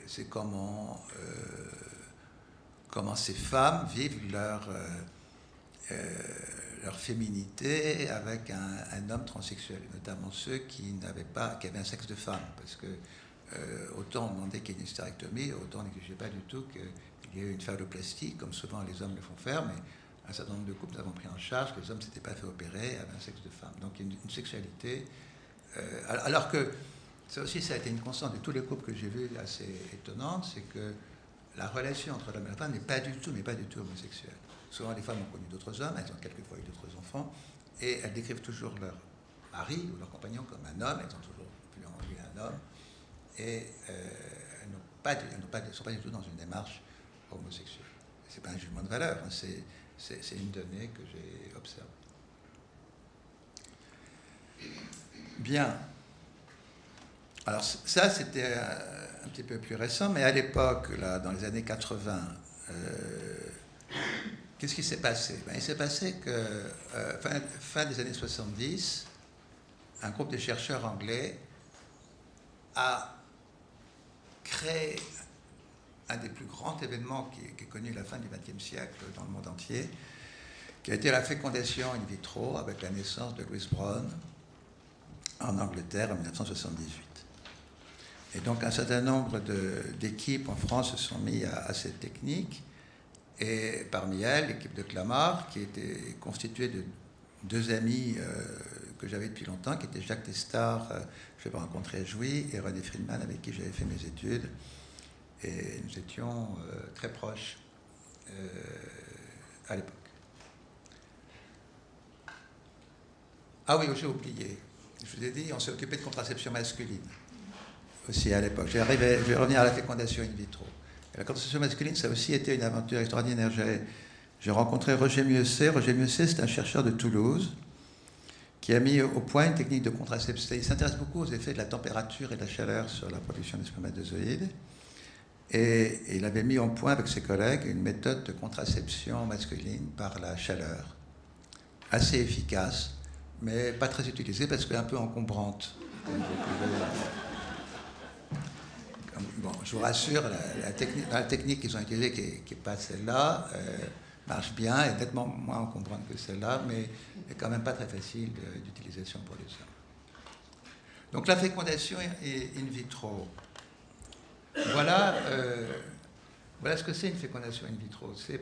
S1: c'est comment ces femmes vivent leur féminité avec un homme transsexuel, notamment ceux qui avaient un sexe de femme, parce que autant on demandait qu'il y ait une hystérectomie, autant on n'exigeait pas du tout qu'il y ait une phalloplastie, comme souvent les hommes le font faire, mais un certain nombre de couples nous avons pris en charge que les hommes ne s'étaient pas fait opérer, avaient un sexe de femme. Donc il y a une sexualité, alors que ça aussi, ça a été une constante de tous les couples que j'ai vus assez étonnante, c'est que la relation entre l'homme et la femme n'est pas du tout homosexuelle. Souvent, les femmes ont connu d'autres hommes, elles ont quelquefois eu d'autres enfants, et elles décrivent toujours leur mari ou leur compagnon comme un homme, elles ont toujours vu en lui un homme, et elles ne sont pas du tout dans une démarche homosexuelle. Ce n'est pas un jugement de valeur, hein, c'est une donnée que j'ai observée. Bien. Alors ça, c'était un petit peu plus récent, mais à l'époque, là, dans les années 80, qu'est-ce qui s'est passé? Il s'est passé que, fin des années 70, un groupe de chercheurs anglais a créé un des plus grands événements qui est connu à la fin du XXe siècle dans le monde entier, qui a été la fécondation in vitro avec la naissance de Louise Brown en Angleterre en 1978. Et donc un certain nombre d'équipes en France se sont mis à cette technique, et parmi elles, l'équipe de Clamart, qui était constituée de deux amis que j'avais depuis longtemps, qui étaient Jacques Testard, que j'avais rencontré à Jouy, et René Friedman, avec qui j'avais fait mes études. Et nous étions très proches à l'époque. Ah oui, j'ai oublié. Je vous ai dit, on s'est occupé de contraception masculine aussi à l'époque. Je vais revenir à la fécondation in vitro. Et la contraception masculine, ça a aussi été une aventure extraordinaire. J'ai rencontré Roger Mieuxet. Roger Mieuxet, c'est un chercheur de Toulouse qui a mis au point une technique de contraception. Il s'intéresse beaucoup aux effets de la température et de la chaleur sur la production des spermatozoïdes. Et il avait mis au point avec ses collègues une méthode de contraception masculine par la chaleur, assez efficace, mais pas très utilisée parce qu'elle est un peu encombrante. Bon, je vous rassure, la technique qu'ils ont utilisée, qui n'est pas celle-là, marche bien, est nettement moins encombrante que celle-là, mais n'est quand même pas très facile d'utilisation pour les hommes. Donc la fécondation in vitro. Voilà ce que c'est une fécondation in vitro. C'est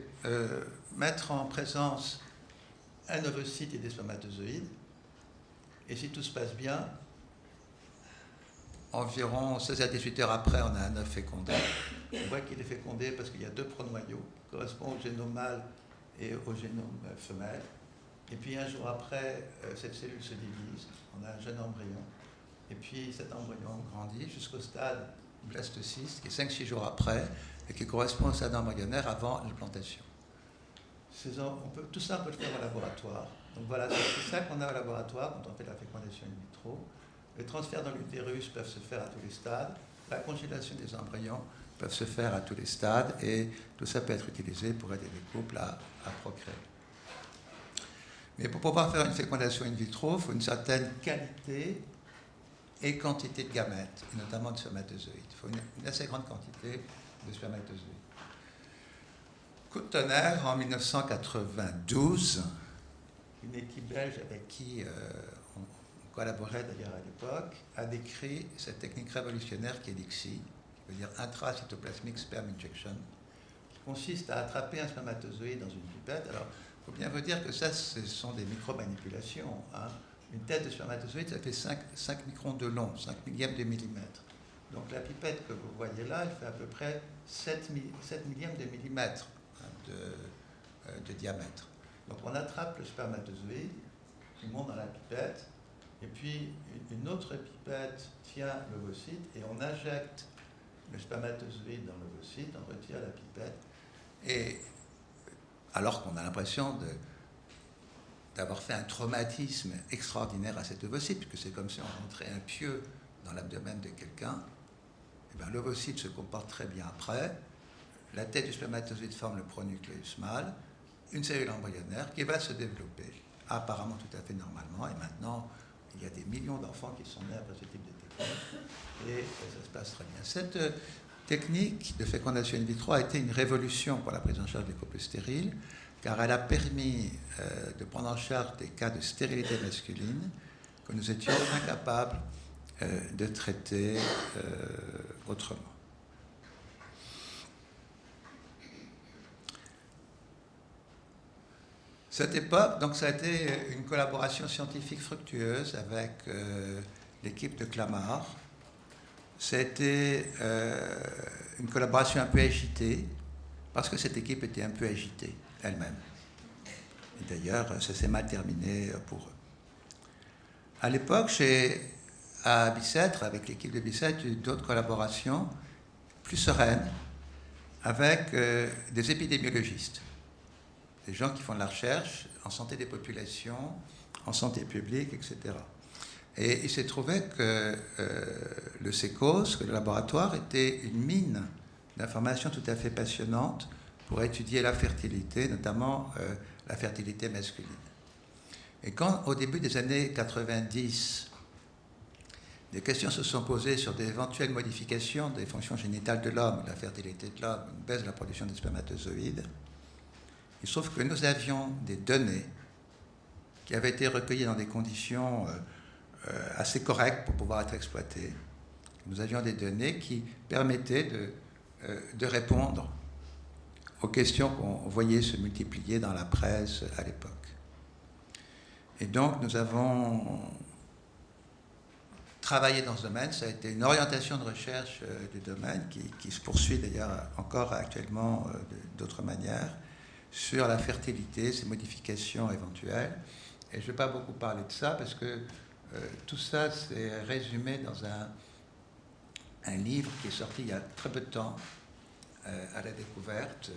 S1: mettre en présence un ovocyte et des spermatozoïdes, et si tout se passe bien, environ 16 à 18 heures après, on a un œuf fécondé. On voit qu'il est fécondé parce qu'il y a deux pronoyaux qui correspondent au génome mâle et au génome femelle. Et puis un jour après, cette cellule se divise, on a un jeune embryon. Et puis cet embryon grandit jusqu'au stade blastocyste, qui est 5-6 jours après, et qui correspond au stade embryonnaire avant l'implantation. Tout ça, on peut le faire au laboratoire. Donc voilà, c'est ça qu'on a au laboratoire quand on fait la fécondation in vitro. Les transferts dans l'utérus peuvent se faire à tous les stades. La congélation des embryons peuvent se faire à tous les stades. Et tout ça peut être utilisé pour aider les couples à procréer. Mais pour pouvoir faire une fécondation in vitro, il faut une certaine qualité et quantité de gamètes, et notamment de spermatozoïdes. Il faut une assez grande quantité de spermatozoïdes. Coup de tonnerre, en 1992, une équipe belge avec qui on collaborait d'ailleurs à l'époque, a décrit cette technique révolutionnaire qui est l'ICSI, qui veut dire intracytoplasmic sperm injection, qui consiste à attraper un spermatozoïde dans une pipette. Alors, il faut bien vous dire que ça, ce sont des micro-manipulations. Hein. Une tête de spermatozoïde, ça fait 5 microns de long, 5 millièmes de millimètre. Donc la pipette que vous voyez là, elle fait à peu près 7 millièmes de millimètre de diamètre. Donc on attrape le spermatozoïde qui monte dans la pipette, et puis une autre pipette tient l'ovocyte, et on injecte le spermatozoïde dans l'ovocyte, on retire la pipette, et alors qu'on a l'impression d'avoir fait un traumatisme extraordinaire à cet ovocyte, puisque c'est comme si on rentrait un pieu dans l'abdomen de quelqu'un, eh bien, l'ovocyte se comporte très bien après. La tête du spermatozoïde forme le pronucléus mâle, une cellule embryonnaire qui va se développer apparemment tout à fait normalement. Et maintenant, il y a des millions d'enfants qui sont nés après ce type de technique. Et ça se passe très bien. Cette technique de fécondation in vitro a été une révolution pour la prise en charge des couples stériles, car elle a permis de prendre en charge des cas de stérilité masculine que nous étions incapables de traiter autrement. Cette époque, donc, ça a été une collaboration scientifique fructueuse avec l'équipe de Clamart. Ça a été une collaboration un peu agitée, parce que cette équipe était un peu agitée elle-même. Et d'ailleurs, ça s'est mal terminé pour eux. À l'époque, à Bicêtre, avec l'équipe de Bicêtre, il y a eu d'autres collaborations plus sereines avec des épidémiologistes, des gens qui font de la recherche en santé des populations, en santé publique, etc. Et il s'est trouvé que le CECOS, que le laboratoire, était une mine d'informations tout à fait passionnantes pour étudier la fertilité, notamment la fertilité masculine. Et quand, au début des années 90, des questions se sont posées sur d'éventuelles modifications des fonctions génitales de l'homme, la fertilité de l'homme, une baisse de la production des spermatozoïdes, il se trouve que nous avions des données qui avaient été recueillies dans des conditions assez correctes pour pouvoir être exploitées. Nous avions des données qui permettaient de répondre aux questions qu'on voyait se multiplier dans la presse à l'époque. Et donc nous avons travaillé dans ce domaine. Ça a été une orientation de recherche du domaine qui se poursuit d'ailleurs encore actuellement d'autres manières, sur la fertilité, ses modifications éventuelles. Et je ne vais pas beaucoup parler de ça parce que tout ça s'est résumé dans un livre qui est sorti il y a très peu de temps, à la découverte,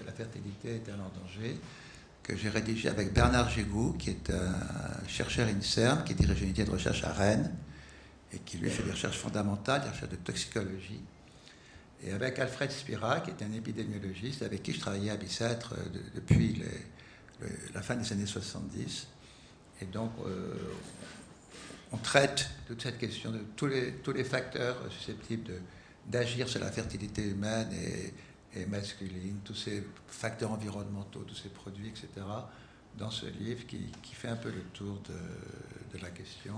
S1: La fertilité est-elle en danger, que j'ai rédigé avec Bernard Gégou, qui est un chercheur INSERM, qui dirige une unité de recherche à Rennes, et qui lui fait des recherches fondamentales, des recherches de toxicologie, et avec Alfred Spira, qui est un épidémiologiste, avec qui je travaillais à Bicêtre depuis la fin des années 70. Et donc, on traite toute cette question de tous les facteurs susceptibles d'agir sur la fertilité humaine et masculine, tous ces facteurs environnementaux, tous ces produits, etc., dans ce livre qui fait un peu le tour de la question,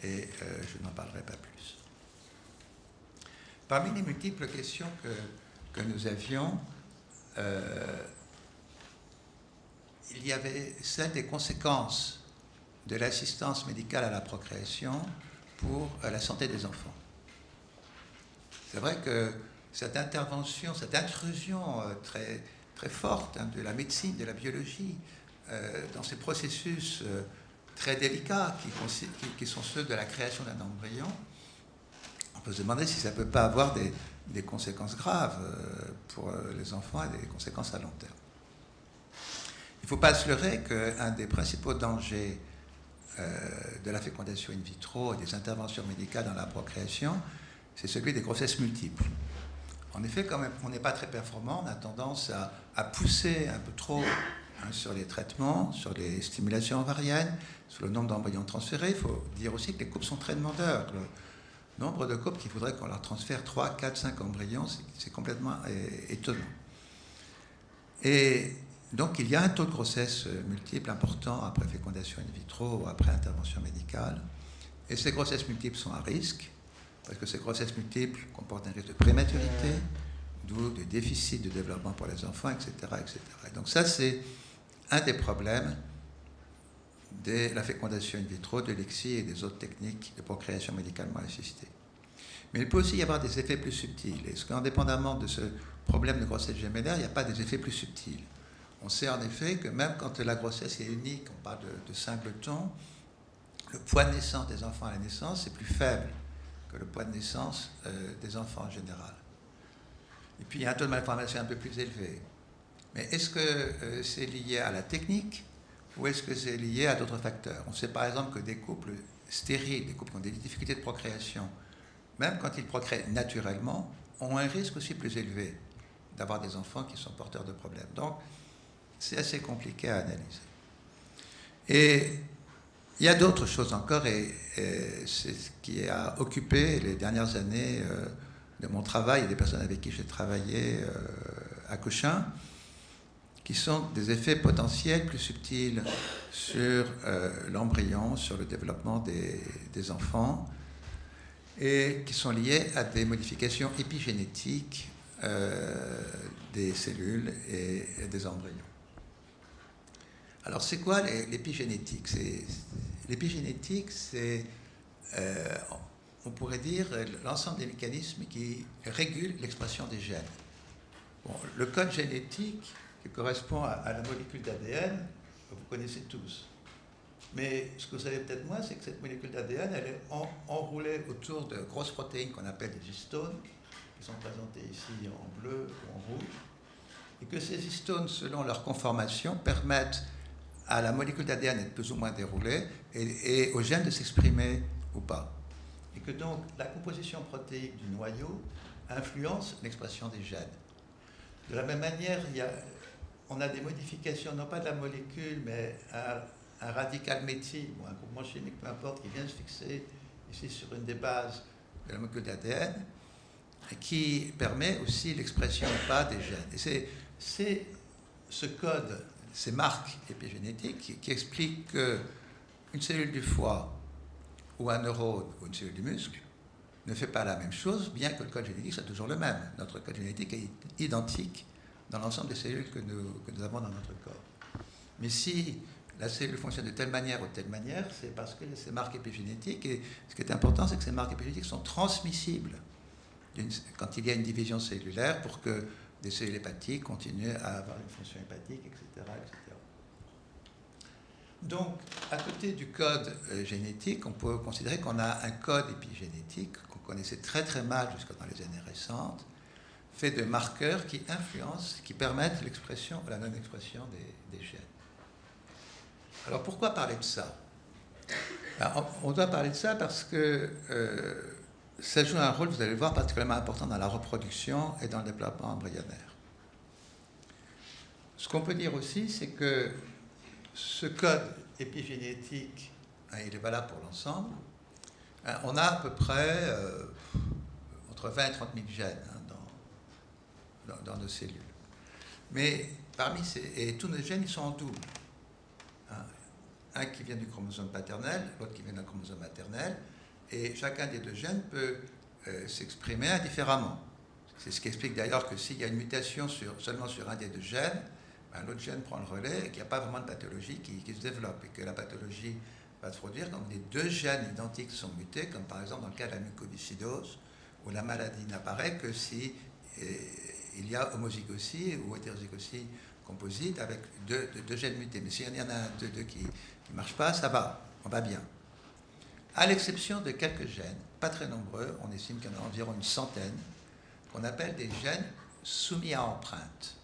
S1: et je n'en parlerai pas plus. Parmi les multiples questions que nous avions, il y avait celle des conséquences de l'assistance médicale à la procréation pour la santé des enfants. C'est vrai que cette intervention, cette intrusion très, très forte de la médecine, de la biologie, dans ces processus très délicats qui sont ceux de la création d'un embryon, on peut se demander si ça ne peut pas avoir des conséquences graves pour les enfants et des conséquences à long terme. Il ne faut pas se leurrer qu'un des principaux dangers de la fécondation in vitro et des interventions médicales dans la procréation, c'est celui des grossesses multiples. En effet, quand même, on n'est pas très performant, on a tendance à pousser un peu trop sur les traitements, sur les stimulations ovariennes, sur le nombre d'embryons transférés. Il faut dire aussi que les couples sont très demandeurs. Le nombre de couples qui voudraient qu'on leur transfère 3, 4, 5 embryons, c'est complètement étonnant. Et donc, il y a un taux de grossesse multiple important après fécondation in vitro ou après intervention médicale. Et ces grossesses multiples sont à risque, parce que ces grossesses multiples comportent un risque de prématurité, d'où des déficits de développement pour les enfants, etc., etc. Et donc ça, c'est un des problèmes de la fécondation in vitro, de l'ICSI et des autres techniques de procréation médicalement assistée. Mais il peut aussi y avoir des effets plus subtils. Est-ce qu'indépendamment de ce problème de grossesse gémellaire, il n'y a pas des effets plus subtils? On sait en effet que même quand la grossesse est unique, on parle de singleton, le poids de naissance des enfants à la naissance est plus faible que le poids de naissance des enfants en général. Et puis il y a un taux de malformation un peu plus élevé. Mais est-ce que c'est lié à la technique ou est-ce que c'est lié à d'autres facteurs? On sait par exemple que des couples stériles, des couples qui ont des difficultés de procréation, même quand ils procréent naturellement, ont un risque aussi plus élevé d'avoir des enfants qui sont porteurs de problèmes. Donc, c'est assez compliqué à analyser. Et il y a d'autres choses encore, et c'est ce qui a occupé les dernières années de mon travail et des personnes avec qui j'ai travaillé à Cochin, qui sont des effets potentiels plus subtils sur l'embryon, sur le développement des enfants, et qui sont liés à des modifications épigénétiques des cellules et des embryons. Alors, c'est quoi l'épigénétique? L'épigénétique, c'est, on pourrait dire, l'ensemble des mécanismes qui régulent l'expression des gènes. Bon, le code génétique, qui correspond à la molécule d'ADN, vous connaissez tous. Mais ce que vous savez peut-être moins, c'est que cette molécule d'ADN, elle est enroulée autour de grosses protéines qu'on appelle des histones, qui sont présentées ici en bleu ou en rouge, et que ces histones, selon leur conformation, permettent à la molécule d'ADN d'être plus ou moins déroulée et aux gènes de s'exprimer ou pas. Et que donc la composition protéique du noyau influence l'expression des gènes. De la même manière, on a des modifications, non pas de la molécule, mais un radical méthyle ou un groupement chimique, peu importe, qui vient se fixer ici sur une des bases de la molécule d'ADN, et qui permet aussi l'expression ou pas des gènes. Et c'est ce code, ces marques épigénétiques qui expliquent qu'une cellule du foie ou un neurone ou une cellule du muscle ne fait pas la même chose, bien que le code génétique soit toujours le même. Notre code génétique est identique dans l'ensemble des cellules que nous avons dans notre corps. Mais si la cellule fonctionne de telle manière ou de telle manière, c'est parce que ces marques épigénétiques, et ce qui est important, c'est que ces marques épigénétiques sont transmissibles quand il y a une division cellulaire pour que des cellules hépatiques continuent à avoir une fonction hépatique, etc., etc. Donc, à côté du code génétique, on peut considérer qu'on a un code épigénétique qu'on connaissait très très mal jusqu'à dans les années récentes, fait de marqueurs qui influencent, qui permettent l'expression ou la non-expression des gènes. Alors, pourquoi parler de ça? On doit parler de ça parce que ça joue un rôle, vous allez le voir, particulièrement important dans la reproduction et dans le développement embryonnaire. Ce qu'on peut dire aussi, c'est que ce code épigénétique, il est valable pour l'ensemble. On a à peu près entre 20 et 30 000 gènes dans nos cellules. Mais parmi et tous nos gènes, ils sont en double. Un qui vient du chromosome paternel, l'autre qui vient d'un chromosome maternel, et chacun des deux gènes peut s'exprimer indifféremment. C'est ce qui explique d'ailleurs que s'il y a une mutation seulement sur un des deux gènes, l'autre gène prend le relais et qu'il n'y a pas vraiment de pathologie qui se développe et que la pathologie va se produire quand les deux gènes identiques sont mutés, comme par exemple dans le cas de la mucoviscidose, où la maladie n'apparaît que si il y a homozygosie ou hétérozygosie composite avec deux gènes mutés. Mais s'il y en a deux qui ne marchent pas, ça va, on va bien. À l'exception de quelques gènes, pas très nombreux, on estime qu'il y en a environ une centaine, qu'on appelle des gènes soumis à empreinte.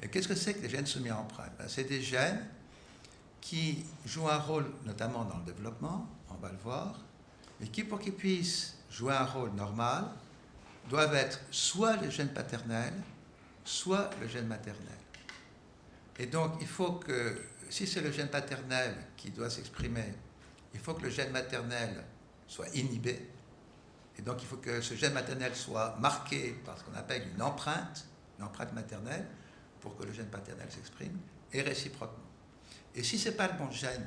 S1: Et qu'est-ce que c'est que les gènes soumis à empreinte? C'est des gènes qui jouent un rôle notamment dans le développement, on va le voir, mais qui, pour qu'ils puissent jouer un rôle normal, doivent être soit le gène paternel, soit le gène maternel. Et donc, il faut que, si c'est le gène paternel qui doit s'exprimer, il faut que le gène maternel soit inhibé. Et donc, il faut que ce gène maternel soit marqué par ce qu'on appelle une empreinte maternelle, pour que le gène paternel s'exprime, et réciproquement. Et si ce n'est pas le bon gène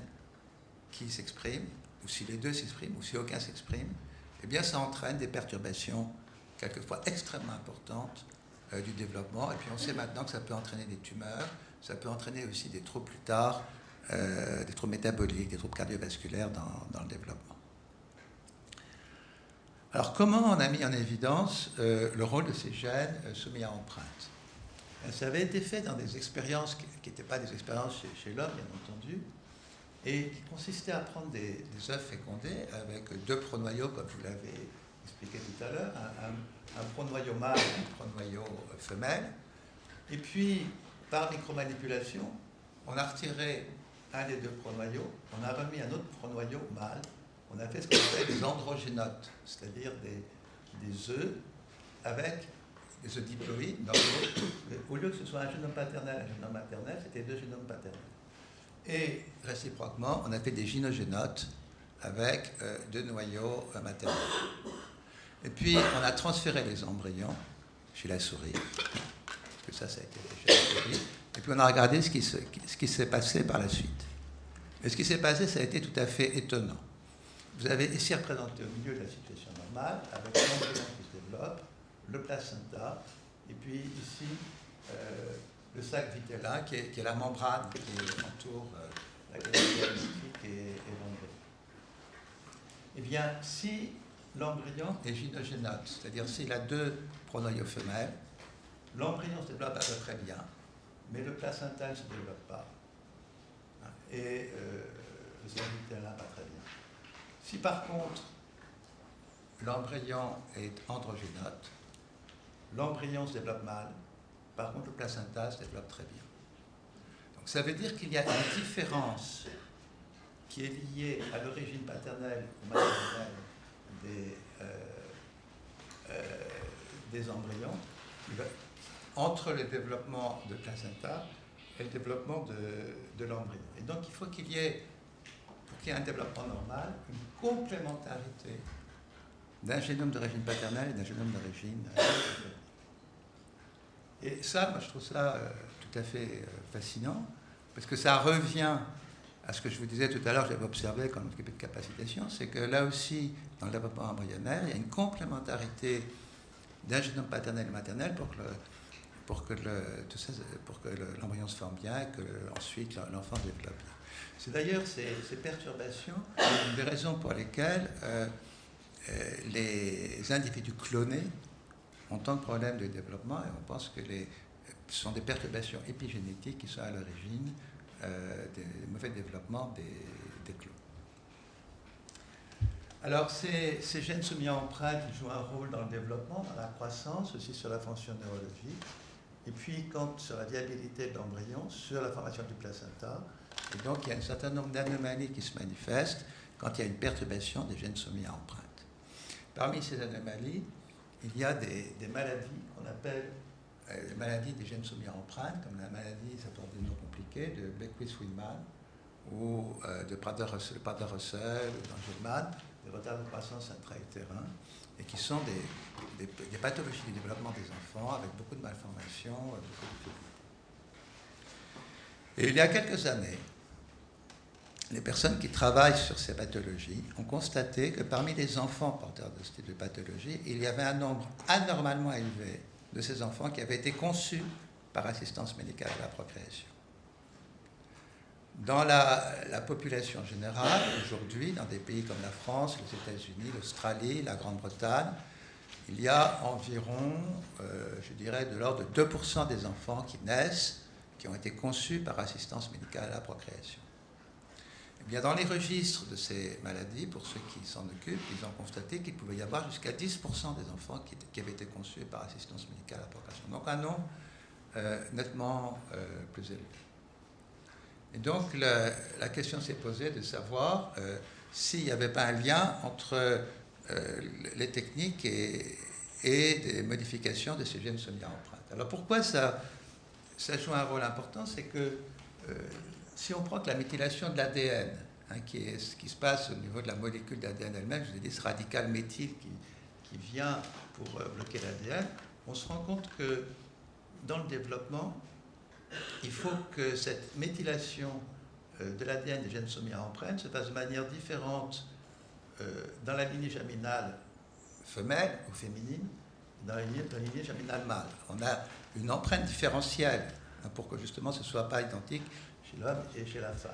S1: qui s'exprime, ou si les deux s'expriment, ou si aucun s'exprime, eh bien, ça entraîne des perturbations, quelquefois extrêmement importantes, du développement. Et puis, on sait maintenant que ça peut entraîner des tumeurs, ça peut entraîner aussi des troubles plus tard, des troubles métaboliques, des troubles cardiovasculaires dans le développement. Alors, comment on a mis en évidence le rôle de ces gènes soumis à empreinte? Ça avait été fait dans des expériences qui n'étaient pas des expériences chez l'homme, bien entendu, et qui consistaient à prendre des œufs fécondés avec deux pronoyaux, comme je vous l'avais expliqué tout à l'heure, un pronoyau mâle et un pronoyau femelle. Et puis, par micromanipulation, on a retiré un des deux pronoyaux, on a remis un autre pronoyau mâle, on a fait ce qu'on appelle des androgénotes, c'est-à-dire des œufs avec des œufs diploïdes. Au lieu que ce soit un génome paternel et un génome maternel, c'était deux génomes paternels. Et réciproquement, on a fait des gynogénotes avec deux noyaux maternels. Et puis, on a transféré les embryons chez la souris, parce que ça a été fait chez la souris. Et puis, on a regardé ce qui s'est passé par la suite. Et ce qui s'est passé, ça a été tout à fait étonnant. Vous avez ici représenté au milieu de la situation normale, avec l'embryon qui se développe, le placenta, et puis ici, le sac vitellin, qui est la membrane qui entoure la cavité amniotique et l'embryon. Eh bien, si l'embryon est gynogénote, c'est-à-dire s'il a deux pronoyaux femelles, l'embryon se développe à peu près bien, mais le placenta ne se développe pas. Et le sac vitellin pas très bien. Si par contre, l'embryon est androgénote, l'embryon se développe mal, par contre le placenta se développe très bien. Donc ça veut dire qu'il y a une différence qui est liée à l'origine paternelle ou maternelle des embryons entre le développement de placenta et le développement de l'embryon. Et donc il faut qu'il y ait, pour qu'il y ait un développement normal, une complémentarité d'un génome d'origine paternelle et d'un génome d'origine maternelle. Et ça, moi je trouve ça tout à fait fascinant, parce que ça revient à ce que je vous disais tout à l'heure, j'avais observé quand on s'occupait de capacitation, c'est que là aussi, dans le développement embryonnaire, il y a une complémentarité d'un génome paternel et maternel pour que l'embryon se forme bien et que ensuite l'enfant se développe bien. C'est d'ailleurs ces perturbations une des raisons pour lesquelles les individus clonés ont tant de problèmes de développement, et on pense que ce sont des perturbations épigénétiques qui sont à l'origine des mauvais développements des clones. Alors, ces gènes soumis à empreinte jouent un rôle dans le développement, dans la croissance, aussi sur la fonction neurologique, et puis sur la viabilité de l'embryon, sur la formation du placenta. Et donc, il y a un certain nombre d'anomalies qui se manifestent quand il y a une perturbation des gènes soumis à empreinte. Parmi ces anomalies, il y a des maladies qu'on appelle les maladies des gènes soumis à empreinte, comme la maladie, ça porte des noms compliqués, de Beckwith-Willman, ou de Prader-Russell, ou d'Angelman, des retards de croissance intra-utérin, et qui sont des pathologies du développement des enfants, avec beaucoup de malformations, beaucoup de difficultés. Et il y a quelques années, les personnes qui travaillent sur ces pathologies ont constaté que parmi les enfants porteurs de ce type de pathologie, il y avait un nombre anormalement élevé de ces enfants qui avaient été conçus par assistance médicale à la procréation. Dans la population générale, aujourd'hui, dans des pays comme la France, les États-Unis, l'Australie, la Grande-Bretagne, il y a environ, je dirais, de l'ordre de 2% des enfants qui naissent, qui ont été conçus par assistance médicale à la procréation. Eh bien, dans les registres de ces maladies, pour ceux qui s'en occupent, ils ont constaté qu'il pouvait y avoir jusqu'à 10% des enfants qui avaient été conçus par assistance médicale à la procréation. Donc un nombre nettement plus élevé. Et donc la question s'est posée de savoir s'il n'y avait pas un lien entre les techniques et des modifications de ces gènes soumis à empreinte. Alors pourquoi ça joue un rôle important? C'est que si on prend que la méthylation de l'ADN, qui est ce qui se passe au niveau de la molécule d'ADN elle-même, je vous ai dit ce radical méthyle qui vient pour bloquer l'ADN, on se rend compte que dans le développement, il faut que cette méthylation de l'ADN des gènes soumis à empreinte se fasse de manière différente dans la lignée germinale femelle ou féminine, dans la lignée germinale mâle. On a une empreinte différentielle pour que justement ce ne soit pas identique chez l'homme et chez la femme.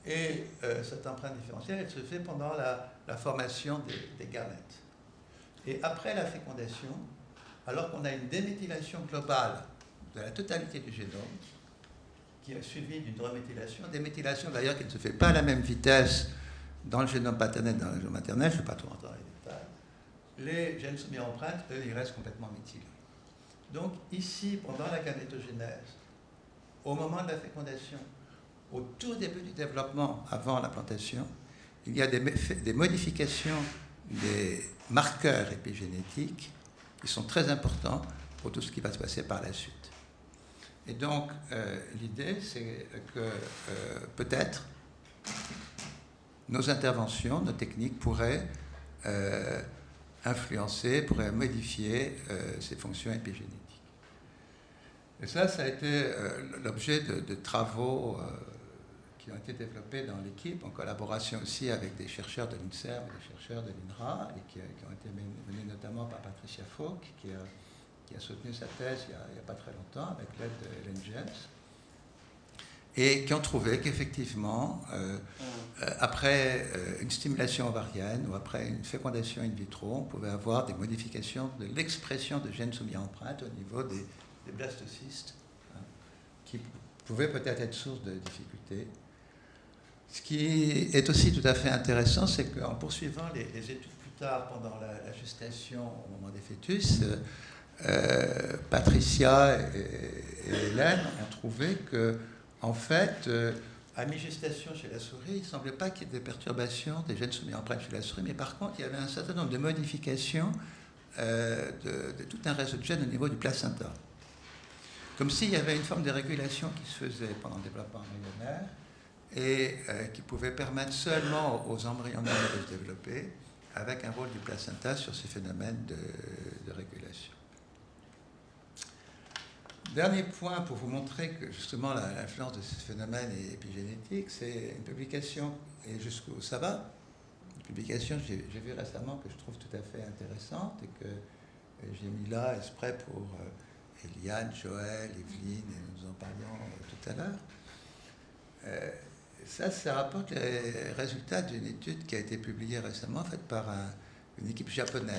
S1: Et cette empreinte différentielle, elle se fait pendant la formation des gamètes. Et après la fécondation, alors qu'on a une déméthylation globale de la totalité du génome, qui est suivie d'une reméthylation, déméthylation d'ailleurs qui ne se fait pas à la même vitesse dans le génome paternel et dans le génome maternel, je ne vais pas trop rentrer dans les détails, les gènes soumis à empreinte, eux, ils restent complètement méthylés. Donc ici, pendant la gamétogénèse, au moment de la fécondation, au tout début du développement, avant l'implantation, il y a des modifications des marqueurs épigénétiques qui sont très importants pour tout ce qui va se passer par la suite. Et donc, l'idée, c'est que peut-être nos interventions, nos techniques pourraient influencer, pourraient modifier ces fonctions épigénétiques. Et ça a été l'objet de travaux qui ont été développés dans l'équipe, en collaboration aussi avec des chercheurs de l'INSERM et des chercheurs de l'INRA, et qui ont été menés notamment par Patricia Falk, qui a soutenu sa thèse il n'y a pas très longtemps, avec l'aide de Hélène James, et qui ont trouvé qu'effectivement, après une stimulation ovarienne ou après une fécondation in vitro, on pouvait avoir des modifications de l'expression de gènes soumis à empreinte au niveau des blastocystes, hein, qui pouvaient peut-être être source de difficultés. Ce qui est aussi tout à fait intéressant, c'est qu'en poursuivant les études plus tard, pendant la gestation au moment des fœtus, Patricia et Hélène ont trouvé que, en fait, à mi-gestation chez la souris, il ne semblait pas qu'il y ait des perturbations des gènes soumis à empreinte chez la souris, mais par contre, il y avait un certain nombre de modifications de tout un réseau de gènes au niveau du placenta. Comme s'il y avait une forme de régulation qui se faisait pendant le développement embryonnaire et qui pouvait permettre seulement aux embryons de se développer, avec un rôle du placenta sur ces phénomènes de régulation. Dernier point pour vous montrer que justement l'influence de ces phénomènes est épigénétique, c'est une publication, et jusqu'où ça va, une publication que j'ai vue récemment que je trouve tout à fait intéressante et que j'ai mis là exprès pour Eliane, Joël, Evelyne, et nous en parlions tout à l'heure. Ça rapporte les résultats d'une étude qui a été publiée récemment, faite par une équipe japonaise,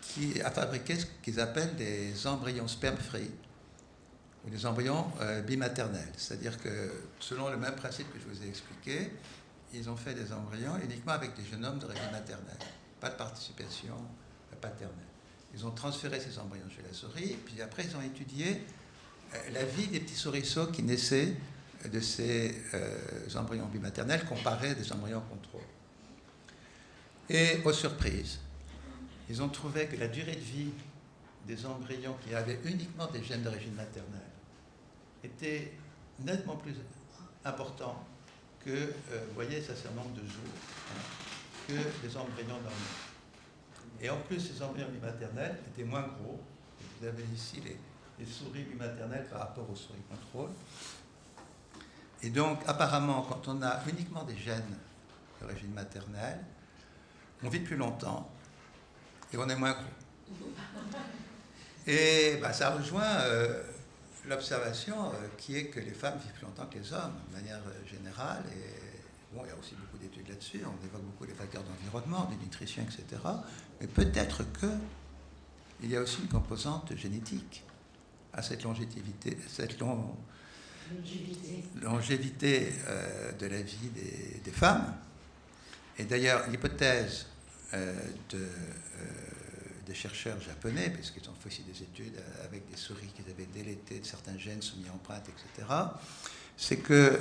S1: qui a fabriqué ce qu'ils appellent des embryons sperme-free, ou des embryons bimaternels. C'est-à-dire que, selon le même principe que je vous ai expliqué, ils ont fait des embryons uniquement avec des génomes d'origine maternelle, pas de participation paternelle. Ils ont transféré ces embryons chez la souris, et puis après, ils ont étudié la vie des petits souriceaux qui naissaient de ces embryons bimaternels comparés à des embryons contrôle. Et aux surprises, ils ont trouvé que la durée de vie des embryons qui avaient uniquement des gènes d'origine maternelle était nettement plus important que, vous voyez, ça c'est un nombre de jours, hein, que des embryons normaux. Et en plus, ces embryons bimaternels étaient moins gros. Vous avez ici les souris bimaternelles par rapport aux souris contrôle. Et donc, apparemment, quand on a uniquement des gènes d'origine maternelle, on vit plus longtemps et on est moins gros. Et ben, ça rejoint l'observation qui est que les femmes vivent plus longtemps que les hommes, de manière générale. Et bon, il y a aussi beaucoup d'études là-dessus. On évoque beaucoup les facteurs d'environnement, de nutrition, etc. Mais peut-être qu'il y a aussi une composante génétique à cette longévité, longévité de la vie des femmes. Et d'ailleurs, l'hypothèse des chercheurs japonais, parce qu'ils ont fait aussi des études avec des souris qui avaient délété de certains gènes soumis à empreinte, etc., c'est que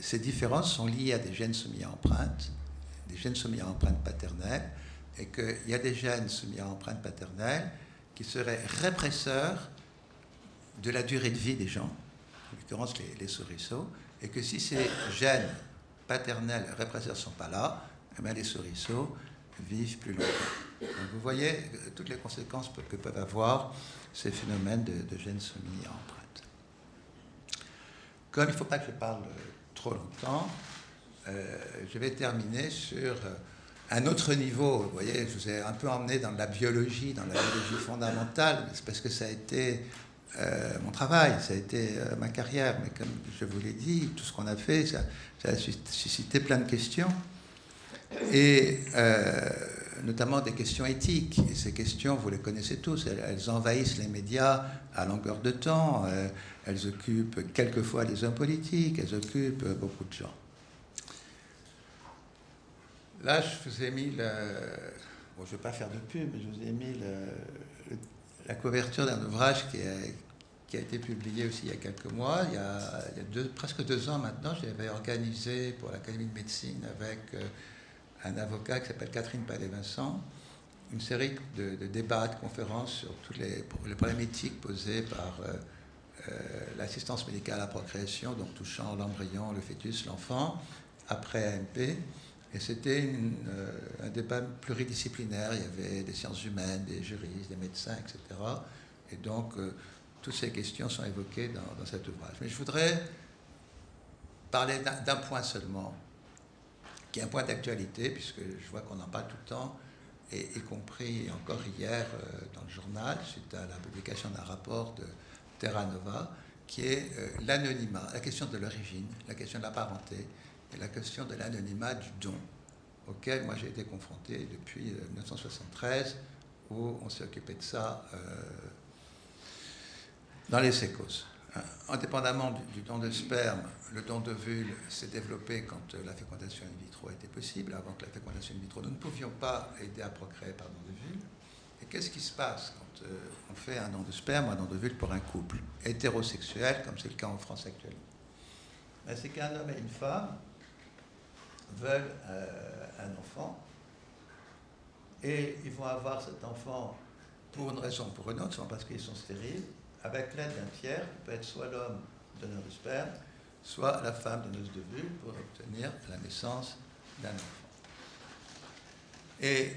S1: ces différences sont liées à des gènes soumis à empreinte, des gènes soumis à empreinte paternelle, et qu'il y a des gènes soumis à empreinte paternelle qui seraient répresseurs de la durée de vie des gens, en l'occurrence les souriceaux, et que si ces gènes paternels répresseurs ne sont pas là, eh bien les souriceaux vivent plus longtemps. Donc vous voyez toutes les conséquences que peuvent avoir ces phénomènes de gènes soumis à empreinte. Comme il ne faut pas que je parle trop longtemps, je vais terminer sur un autre niveau. Vous voyez, je vous ai un peu emmené dans la biologie fondamentale, c'est parce que ça a été mon travail, ça a été ma carrière, mais comme je vous l'ai dit, tout ce qu'on a fait, ça a suscité plein de questions, et notamment des questions éthiques. Et ces questions, vous les connaissez tous, elles envahissent les médias à longueur de temps, elles occupent quelquefois les hommes politiques, elles occupent beaucoup de gens. Là, je vous ai mis bon, je ne vais pas faire de pub, mais je vous ai mis la couverture d'un ouvrage qui qui a été publié aussi il y a quelques mois. Il y a presque 2 ans maintenant, j'avais organisé pour l'Académie de médecine avec un avocat qui s'appelle Catherine Palais-Vincent une série de débats, de conférences sur toutes les problèmes éthiques posés par l'assistance médicale à la procréation, donc touchant l'embryon, le fœtus, l'enfant, après AMP. Et c'était un débat pluridisciplinaire. Il y avait des sciences humaines, des juristes, des médecins, etc. Et donc, toutes ces questions sont évoquées dans cet ouvrage. Mais je voudrais parler d'un point seulement, qui est un point d'actualité, puisque je vois qu'on en parle tout le temps, et y compris encore hier dans le journal, suite à la publication d'un rapport de Terra Nova, qui est l'anonymat, la question de l'origine, la question de la parenté, et la question de l'anonymat du don, auquel moi j'ai été confronté depuis 1973, où on s'est occupé de ça dans les sécos. Indépendamment du don de sperme, le don d'ovule s'est développé quand la fécondation in vitro était possible. Avant que la fécondation in vitro, nous ne pouvions pas aider à procréer par don d'ovule. Et qu'est-ce qui se passe quand on fait un don de sperme ou un don d'ovule pour un couple hétérosexuel, comme c'est le cas en France actuellement? C'est qu'un homme et une femme veulent un enfant, et ils vont avoir cet enfant pour une raison ou pour une autre, soit parce qu'ils sont stériles, avec l'aide d'un tiers, qui peut être soit l'homme donneur de sperme, soit la femme donneuse d'ovule, pour obtenir la naissance d'un enfant. Et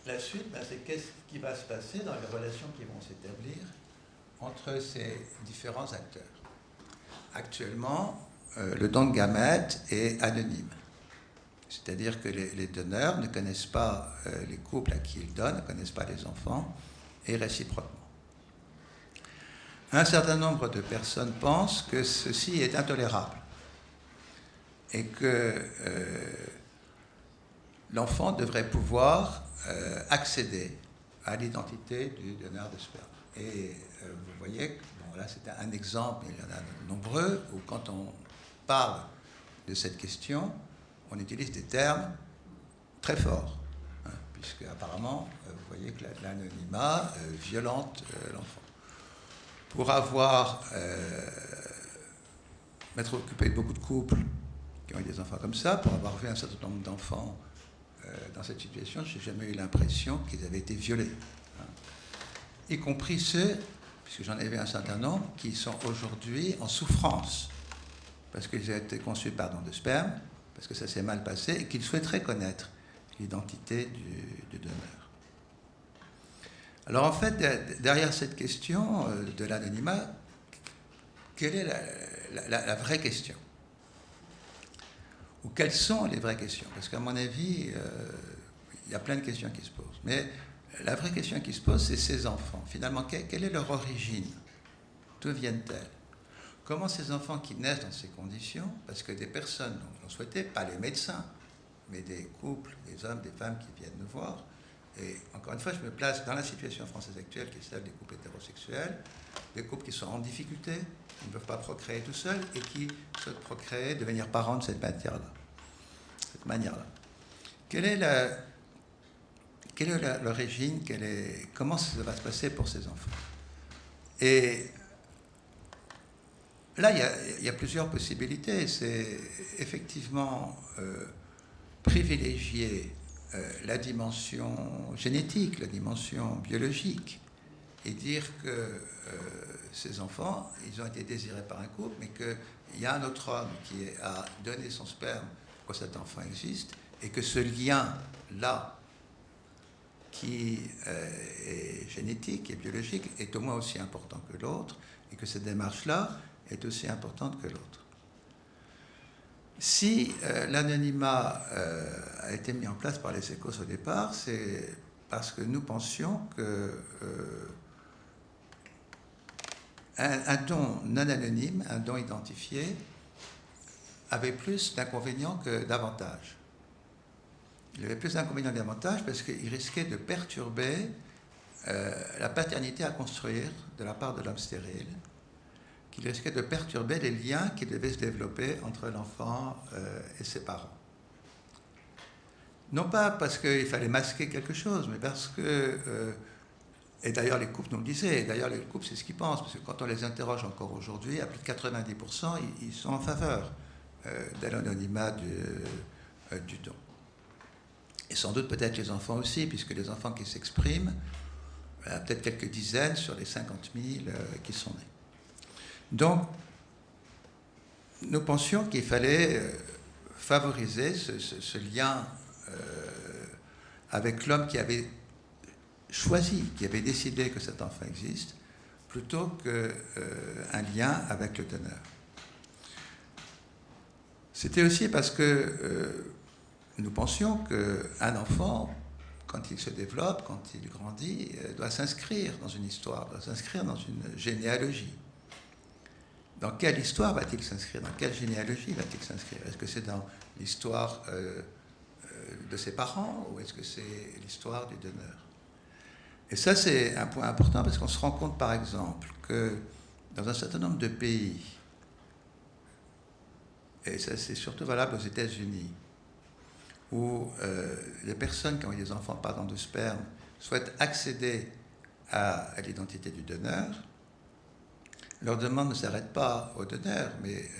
S1: la suite, c'est qu'est-ce qui va se passer dans les relations qui vont s'établir entre ces différents acteurs. Actuellement, le don de gamètes est anonyme. C'est-à-dire que les donneurs ne connaissent pas les couples à qui ils donnent, ne connaissent pas les enfants, et réciproquement. Un certain nombre de personnes pensent que ceci est intolérable et que l'enfant devrait pouvoir accéder à l'identité du donneur de sperme. Et vous voyez, bon, là c'est un exemple, mais il y en a de nombreux, où quand on parle de cette question, on utilise des termes très forts, puisque apparemment, vous voyez que l'anonymat violente l'enfant. Pour m'être occupé de beaucoup de couples qui ont eu des enfants comme ça, pour avoir vu un certain nombre d'enfants dans cette situation, je n'ai jamais eu l'impression qu'ils avaient été violés. Y compris ceux, puisque j'en ai vu un certain nombre, qui sont aujourd'hui en souffrance, parce qu'ils ont été conçus par don de sperme, parce que ça s'est mal passé, et qu'ils souhaiteraient connaître l'identité du donneur. Alors en fait, derrière cette question de l'anonymat, quelle est la vraie question? Ou quelles sont les vraies questions? Parce qu'à mon avis, il y a plein de questions qui se posent. Mais la vraie question qui se pose, c'est ces enfants. Finalement, quelle est leur origine? D'où viennent-elles? Comment ces enfants qui naissent dans ces conditions, parce que des personnes l'ont souhaité, pas les médecins, mais des couples, des hommes, des femmes qui viennent nous voir, et encore une fois, je me place dans la situation française actuelle, qui est celle des couples hétérosexuels, des couples qui sont en difficulté, qui ne peuvent pas procréer tout seuls, et qui souhaitent procréer, devenir parents de cette manière-là. Quelle est l'origine, comment ça va se passer pour ces enfants? Et là, il y a plusieurs possibilités. C'est effectivement privilégier la dimension génétique, la dimension biologique, et dire que ces enfants, ils ont été désirés par un couple, mais qu'il y a un autre homme qui a donné son sperme pour que cet enfant existe, et que ce lien-là, qui est génétique et biologique, est au moins aussi important que l'autre, et que cette démarche-là est aussi importante que l'autre. Si l'anonymat a été mis en place par les sécos au départ, c'est parce que nous pensions que un don non anonyme, un don identifié, avait plus d'inconvénients que d'avantages. Il avait plus d'inconvénients que d'avantages parce qu'il risquait de perturber la paternité à construire de la part de l'homme stérile, qu'il risquait de perturber les liens qui devaient se développer entre l'enfant et ses parents. Non pas parce qu'il fallait masquer quelque chose, mais parce que Et d'ailleurs, les couples nous le disaient. Et d'ailleurs, les couples, c'est ce qu'ils pensent. Parce que quand on les interroge encore aujourd'hui, à plus de 90%, ils sont en faveur de l'anonymat du don. Et sans doute peut-être les enfants aussi, puisque les enfants qui s'expriment, peut-être quelques dizaines sur les 50 000 qui sont nés. Donc, nous pensions qu'il fallait favoriser ce lien avec l'homme qui avait choisi, qui avait décidé que cet enfant existe, plutôt qu'un lien avec le donneur. C'était aussi parce que nous pensions qu'un enfant, quand il se développe, quand il grandit, doit s'inscrire dans une histoire, doit s'inscrire dans une généalogie. Dans quelle histoire va-t-il s'inscrire? Dans quelle généalogie va-t-il s'inscrire? Est-ce que c'est dans l'histoire de ses parents ou est-ce que c'est l'histoire du donneur? Et ça, c'est un point important parce qu'on se rend compte, par exemple, que dans un certain nombre de pays, et ça c'est surtout valable aux États-Unis, où les personnes qui ont eu des enfants par don de sperme souhaitent accéder à l'identité du donneur, leur demande ne s'arrête pas au donneur, mais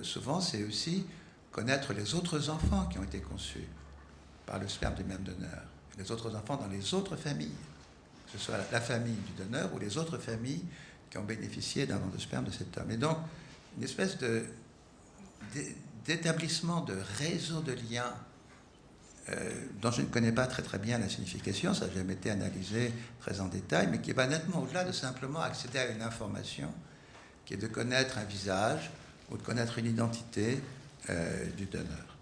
S1: souvent c'est aussi connaître les autres enfants qui ont été conçus par le sperme du même donneur, les autres enfants dans les autres familles, que ce soit la famille du donneur ou les autres familles qui ont bénéficié d'un don de sperme de cet homme. Et donc, une espèce d'établissement de réseau de liens dont je ne connais pas très bien la signification, ça n'a jamais été analysé très en détail, mais qui va nettement au-delà de simplement accéder à une information, qui est de connaître un visage ou de connaître une identité du donneur.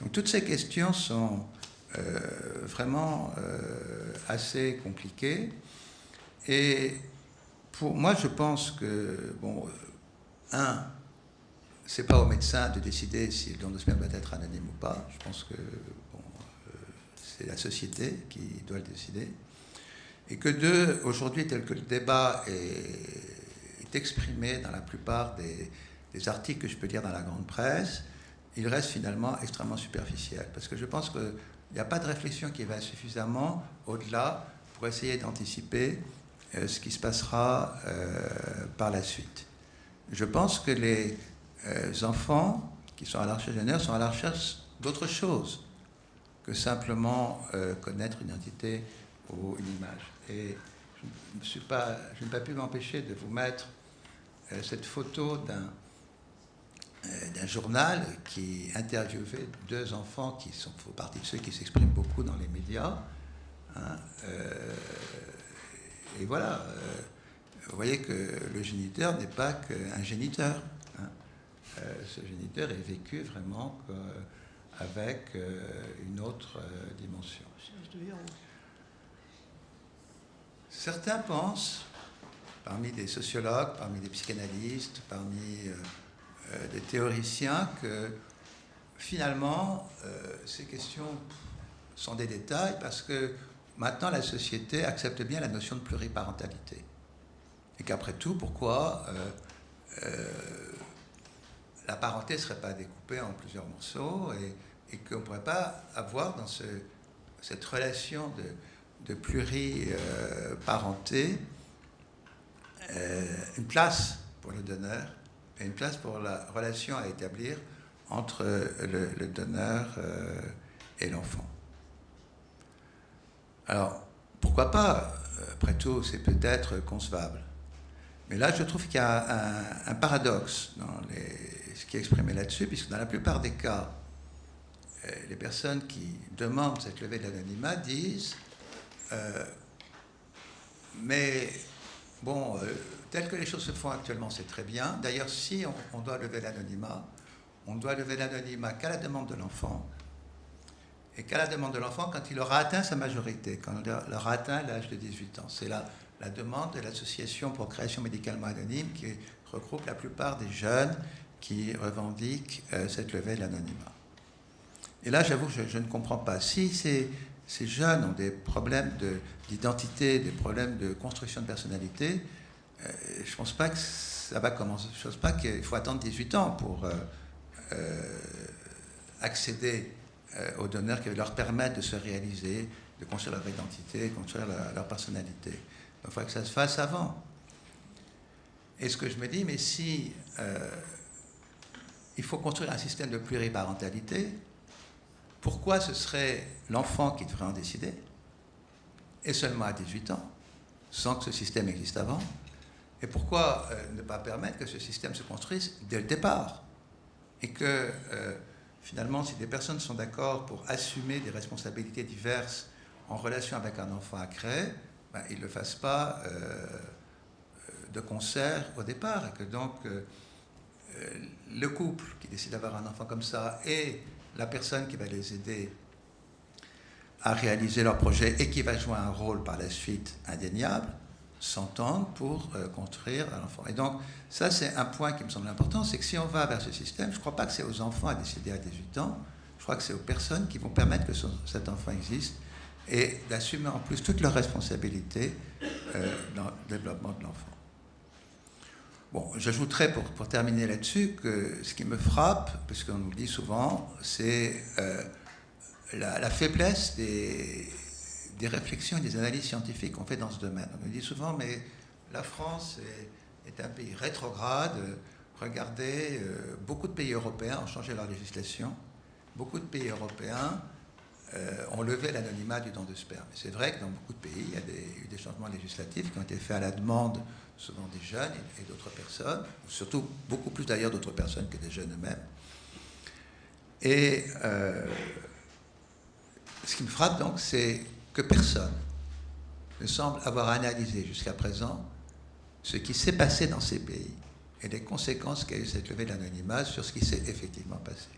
S1: Donc toutes ces questions sont vraiment assez compliquées. Et pour moi, je pense que, bon, c'est pas au médecin de décider si le don de sperme doit être anonyme ou pas. Je pense que bon, c'est la société qui doit le décider. Et que deux, aujourd'hui, tel que le débat est exprimé dans la plupart des articles que je peux lire dans la grande presse, il reste finalement extrêmement superficiel. Parce que je pense qu'il n'y a pas de réflexion qui va suffisamment au-delà pour essayer d'anticiper ce qui se passera par la suite. Je pense que les enfants qui sont à la recherche d'un donneur sont à la recherche d'autre chose que simplement connaître une identité ou une image. Et je n'ai pas pu m'empêcher de vous mettre cette photo d'un journal qui interviewait deux enfants qui font partie de ceux qui s'expriment beaucoup dans les médias. Hein, et voilà, vous voyez que le géniteur n'est pas qu'un géniteur. Hein. Ce géniteur est vécu vraiment avec une autre dimension. Certains pensent, parmi des sociologues, parmi des psychanalystes, parmi des théoriciens, que finalement, ces questions sont des détails parce que maintenant la société accepte bien la notion de pluriparentalité. Et qu'après tout, pourquoi la parenté ne serait pas découpée en plusieurs morceaux et qu'on ne pourrait pas avoir dans cette relation de pluriparenté une place pour le donneur et une place pour la relation à établir entre le donneur et l'enfant. Alors, pourquoi pas? Après tout, c'est peut-être concevable. Mais là, je trouve qu'il y a un paradoxe dans ce qui est exprimé là-dessus, puisque dans la plupart des cas, les personnes qui demandent cette levée de l'anonymat disent mais bon, tel que les choses se font actuellement, c'est très bien. D'ailleurs, si on doit lever l'anonymat, on doit lever l'anonymat qu'à la demande de l'enfant, et qu'à la demande de l'enfant quand il aura atteint sa majorité, quand il aura atteint l'âge de 18 ans. C'est la demande de l'Association pour création médicalement anonyme qui regroupe la plupart des jeunes qui revendiquent cette levée de l'anonymat. Et là, j'avoue, je ne comprends pas. Si ces jeunes ont des problèmes d'identité, des problèmes de construction de personnalité, je ne pense pas que ça va commencer. Je ne pense pas qu'il faut attendre 18 ans pour accéder aux donneurs qui leur permettent de se réaliser, de construire leur identité, de construire leur personnalité. il faudrait que ça se fasse avant. Et ce que je me dis, mais si il faut construire un système de pluriparentalité, pourquoi ce serait l'enfant qui devrait en décider, et seulement à 18 ans, sans que ce système existe avant? Et pourquoi ne pas permettre que ce système se construise dès le départ? Et que finalement, si des personnes sont d'accord pour assumer des responsabilités diverses en relation avec un enfant à créer, ben, ils ne le fassent pas de concert au départ. Et que donc, le couple qui décide d'avoir un enfant comme ça et la personne qui va les aider à réaliser leur projet et qui va jouer un rôle par la suite indéniable, s'entendent pour construire un enfant. Et donc, ça, c'est un point qui me semble important, c'est que si on va vers ce système, je ne crois pas que c'est aux enfants à décider à 18 ans, je crois que c'est aux personnes qui vont permettre que cet enfant existe et d'assumer en plus toutes leurs responsabilités dans le développement de l'enfant. Bon, j'ajouterais pour terminer là-dessus que ce qui me frappe, parce qu'on nous le dit souvent, c'est la faiblesse des réflexions et des analyses scientifiques qu'on fait dans ce domaine. On me dit souvent, mais la France est un pays rétrograde. Regardez, beaucoup de pays européens ont changé leur législation. Beaucoup de pays européens ont levé l'anonymat du don de sperme. C'est vrai que dans beaucoup de pays, il y a eu des changements législatifs qui ont été faits à la demande souvent des jeunes et d'autres personnes, ou surtout beaucoup plus d'ailleurs d'autres personnes que des jeunes eux-mêmes. Et ce qui me frappe donc, c'est que personne ne semble avoir analysé jusqu'à présent ce qui s'est passé dans ces pays et les conséquences qu'a eu cette levée de l'anonymat sur ce qui s'est effectivement passé.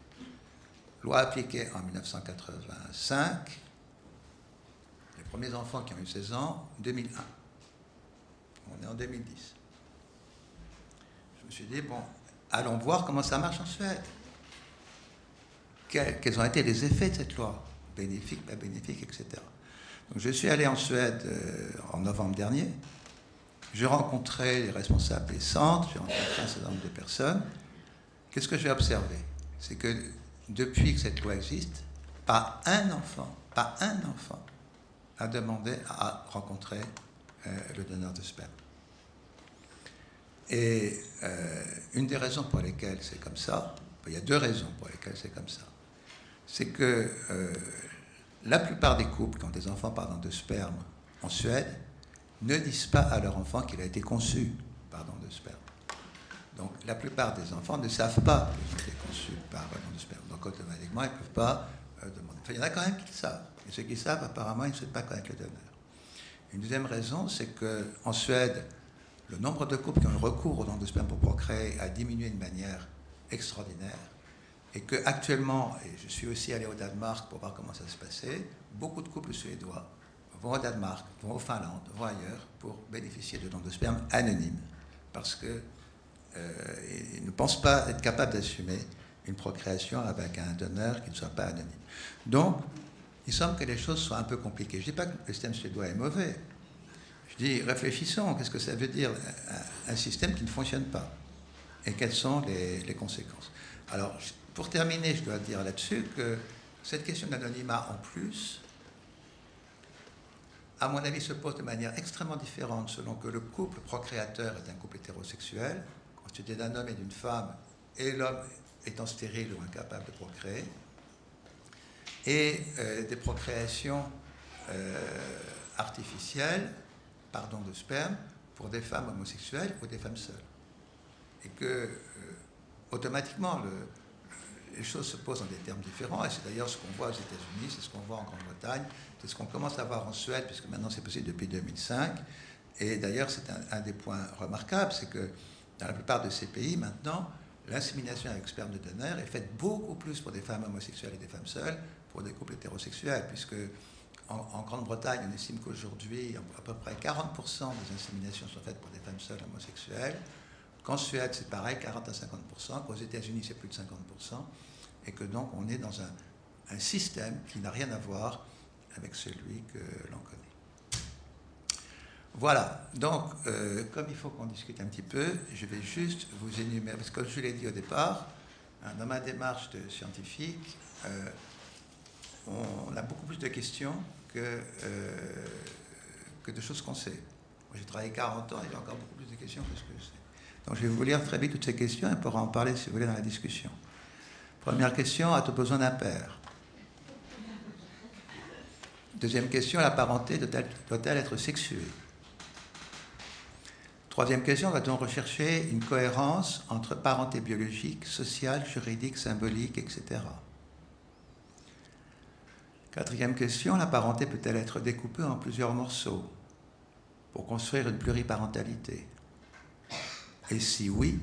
S1: Loi appliquée en 1985, les premiers enfants qui ont eu 16 ans, 2001. On est en 2010. Je me suis dit, bon, allons voir comment ça marche en Suède. Quels ont été les effets de cette loi? Bénéfique, pas bénéfique, etc. Donc je suis allé en Suède en novembre dernier. J'ai rencontré les responsables des centres, j'ai rencontré un certain nombre de personnes. Qu'est-ce que j'ai observé? C'est que depuis que cette loi existe, pas un enfant a demandé à rencontrer le donneur de sperme. Et une des raisons pour lesquelles c'est comme ça, il y a deux raisons pour lesquelles c'est comme ça, c'est que la plupart des couples qui ont des enfants par don de sperme en Suède ne disent pas à leur enfant qu'il a été conçu par don de sperme. Donc la plupart des enfants ne savent pas qu'ils ont été conçus par don de sperme. Donc automatiquement, ils ne peuvent pas demander. Enfin, il y en a quand même qui le savent. Et ceux qui savent, apparemment, ils ne souhaitent pas connaître le donneur. Une deuxième raison, c'est qu'en Suède, le nombre de couples qui ont eu recours au don de sperme pour procréer a diminué de manière extraordinaire. Et qu'actuellement, et je suis aussi allé au Danemark pour voir comment ça se passait, beaucoup de couples suédois vont au Danemark, vont au Finlande, vont ailleurs pour bénéficier de dons de sperme anonymes. Parce qu'ils ne pensent pas être capables d'assumer une procréation avec un donneur qui ne soit pas anonyme. Donc, il semble que les choses soient un peu compliquées. Je ne dis pas que le système suédois est mauvais. Je dis, réfléchissons, qu'est-ce que ça veut dire un système qui ne fonctionne pas? Et quelles sont les conséquences? Alors, pour terminer, je dois dire là-dessus que cette question d'anonymat en plus, à mon avis, se pose de manière extrêmement différente selon que le couple procréateur est un couple hétérosexuel, constitué d'un homme et d'une femme, et l'homme étant stérile ou incapable de procréer, et des procréations artificielles, par don de sperme, pour des femmes homosexuelles ou des femmes seules. Et que, automatiquement, les choses se posent dans des termes différents, et c'est d'ailleurs ce qu'on voit aux États-Unis, c'est ce qu'on voit en Grande-Bretagne, c'est ce qu'on commence à voir en Suède, puisque maintenant c'est possible depuis 2005. Et d'ailleurs, c'est un des points remarquables, c'est que dans la plupart de ces pays, maintenant, l'insémination avec sperme de donneur est faite beaucoup plus pour des femmes homosexuelles et des femmes seules, pour des couples hétérosexuels, puisque en Grande-Bretagne, on estime qu'aujourd'hui, à peu près 40% des inséminations sont faites pour des femmes seules homosexuelles. Qu'en Suède, c'est pareil, 40 à 50%, qu'aux États-Unis, c'est plus de 50%, et que donc on est dans un système qui n'a rien à voir avec celui que l'on connaît. Voilà, donc, comme il faut qu'on discute un petit peu, je vais juste vous énumérer, parce que comme je l'ai dit au départ, dans ma démarche de scientifique, on a beaucoup plus de questions que de choses qu'on sait. Moi, j'ai travaillé 40 ans et j'ai encore beaucoup plus de questions que ce que je sais. Donc, je vais vous lire très vite toutes ces questions et on pourra en parler, si vous voulez, dans la discussion. Première question, as-tu besoin d'un père? Deuxième question, la parenté doit-elle être sexuée? Troisième question, va-t-on rechercher une cohérence entre parenté biologique, sociale, juridique, symbolique, etc. Quatrième question, la parenté peut-elle être découpée en plusieurs morceaux pour construire une pluriparentalité? Et si oui,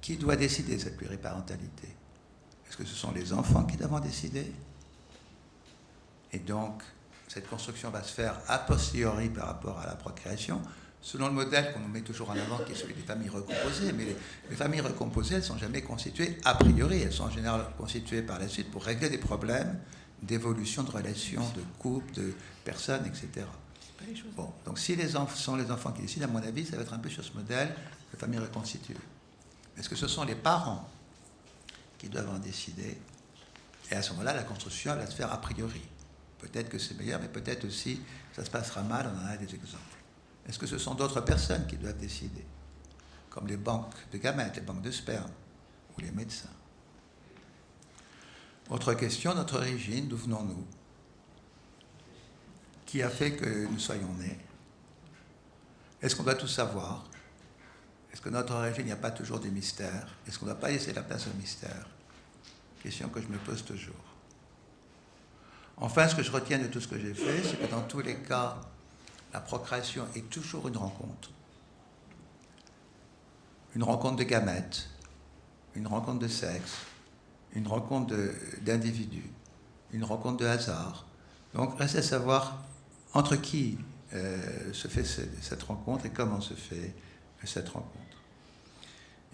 S1: qui doit décider cette pluriparentalité? Est-ce que ce sont les enfants qui doivent en décider? Et donc, cette construction va se faire a posteriori par rapport à la procréation, selon le modèle qu'on nous met toujours en avant, qui est celui des familles recomposées. Mais les familles recomposées, elles ne sont jamais constituées a priori. Elles sont en général constituées par la suite pour régler des problèmes d'évolution de relations, de couple, de personnes, etc. Bon, donc si les enfants sont les enfants qui décident, à mon avis, ça va être un peu sur ce modèle de famille reconstituée. Est-ce que ce sont les parents qui doivent en décider? Et à ce moment-là, la construction va se faire a priori. Peut-être que c'est meilleur, mais peut-être aussi ça se passera mal, on en a des exemples. Est-ce que ce sont d'autres personnes qui doivent décider, comme les banques de gamètes, les banques de sperme, ou les médecins? Autre question, notre origine, d'où venons-nous? Qui a fait que nous soyons nés? Est-ce qu'on doit tout savoir? Est-ce que notre origine, il n'y a pas toujours des mystères? Est-ce qu'on ne doit pas laisser la place au mystère? Question que je me pose toujours. Enfin, ce que je retiens de tout ce que j'ai fait, c'est que dans tous les cas, la procréation est toujours une rencontre. Une rencontre de gamètes, une rencontre de sexe, une rencontre d'individus, une rencontre de hasard. Donc, reste à savoir entre qui se fait cette rencontre et comment se fait cette rencontre.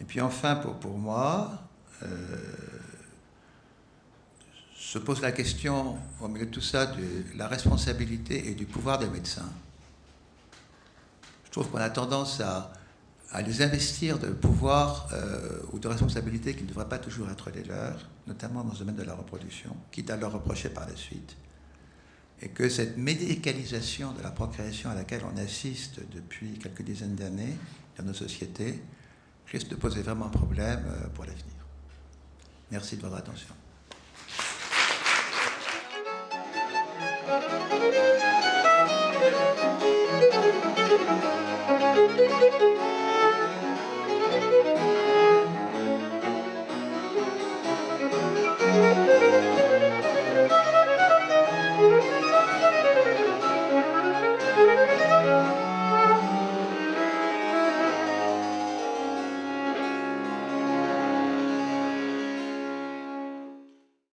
S1: Et puis enfin, pour moi, se pose la question, au milieu de tout ça, de la responsabilité et du pouvoir des médecins. Je trouve qu'on a tendance à les investir de pouvoir ou de responsabilités qui ne devraient pas toujours être les leurs, notamment dans le domaine de la reproduction, quitte à leur reprocher par la suite. Et que cette médicalisation de la procréation à laquelle on assiste depuis quelques dizaines d'années dans nos sociétés risque de poser vraiment un problème pour l'avenir. Merci de votre attention.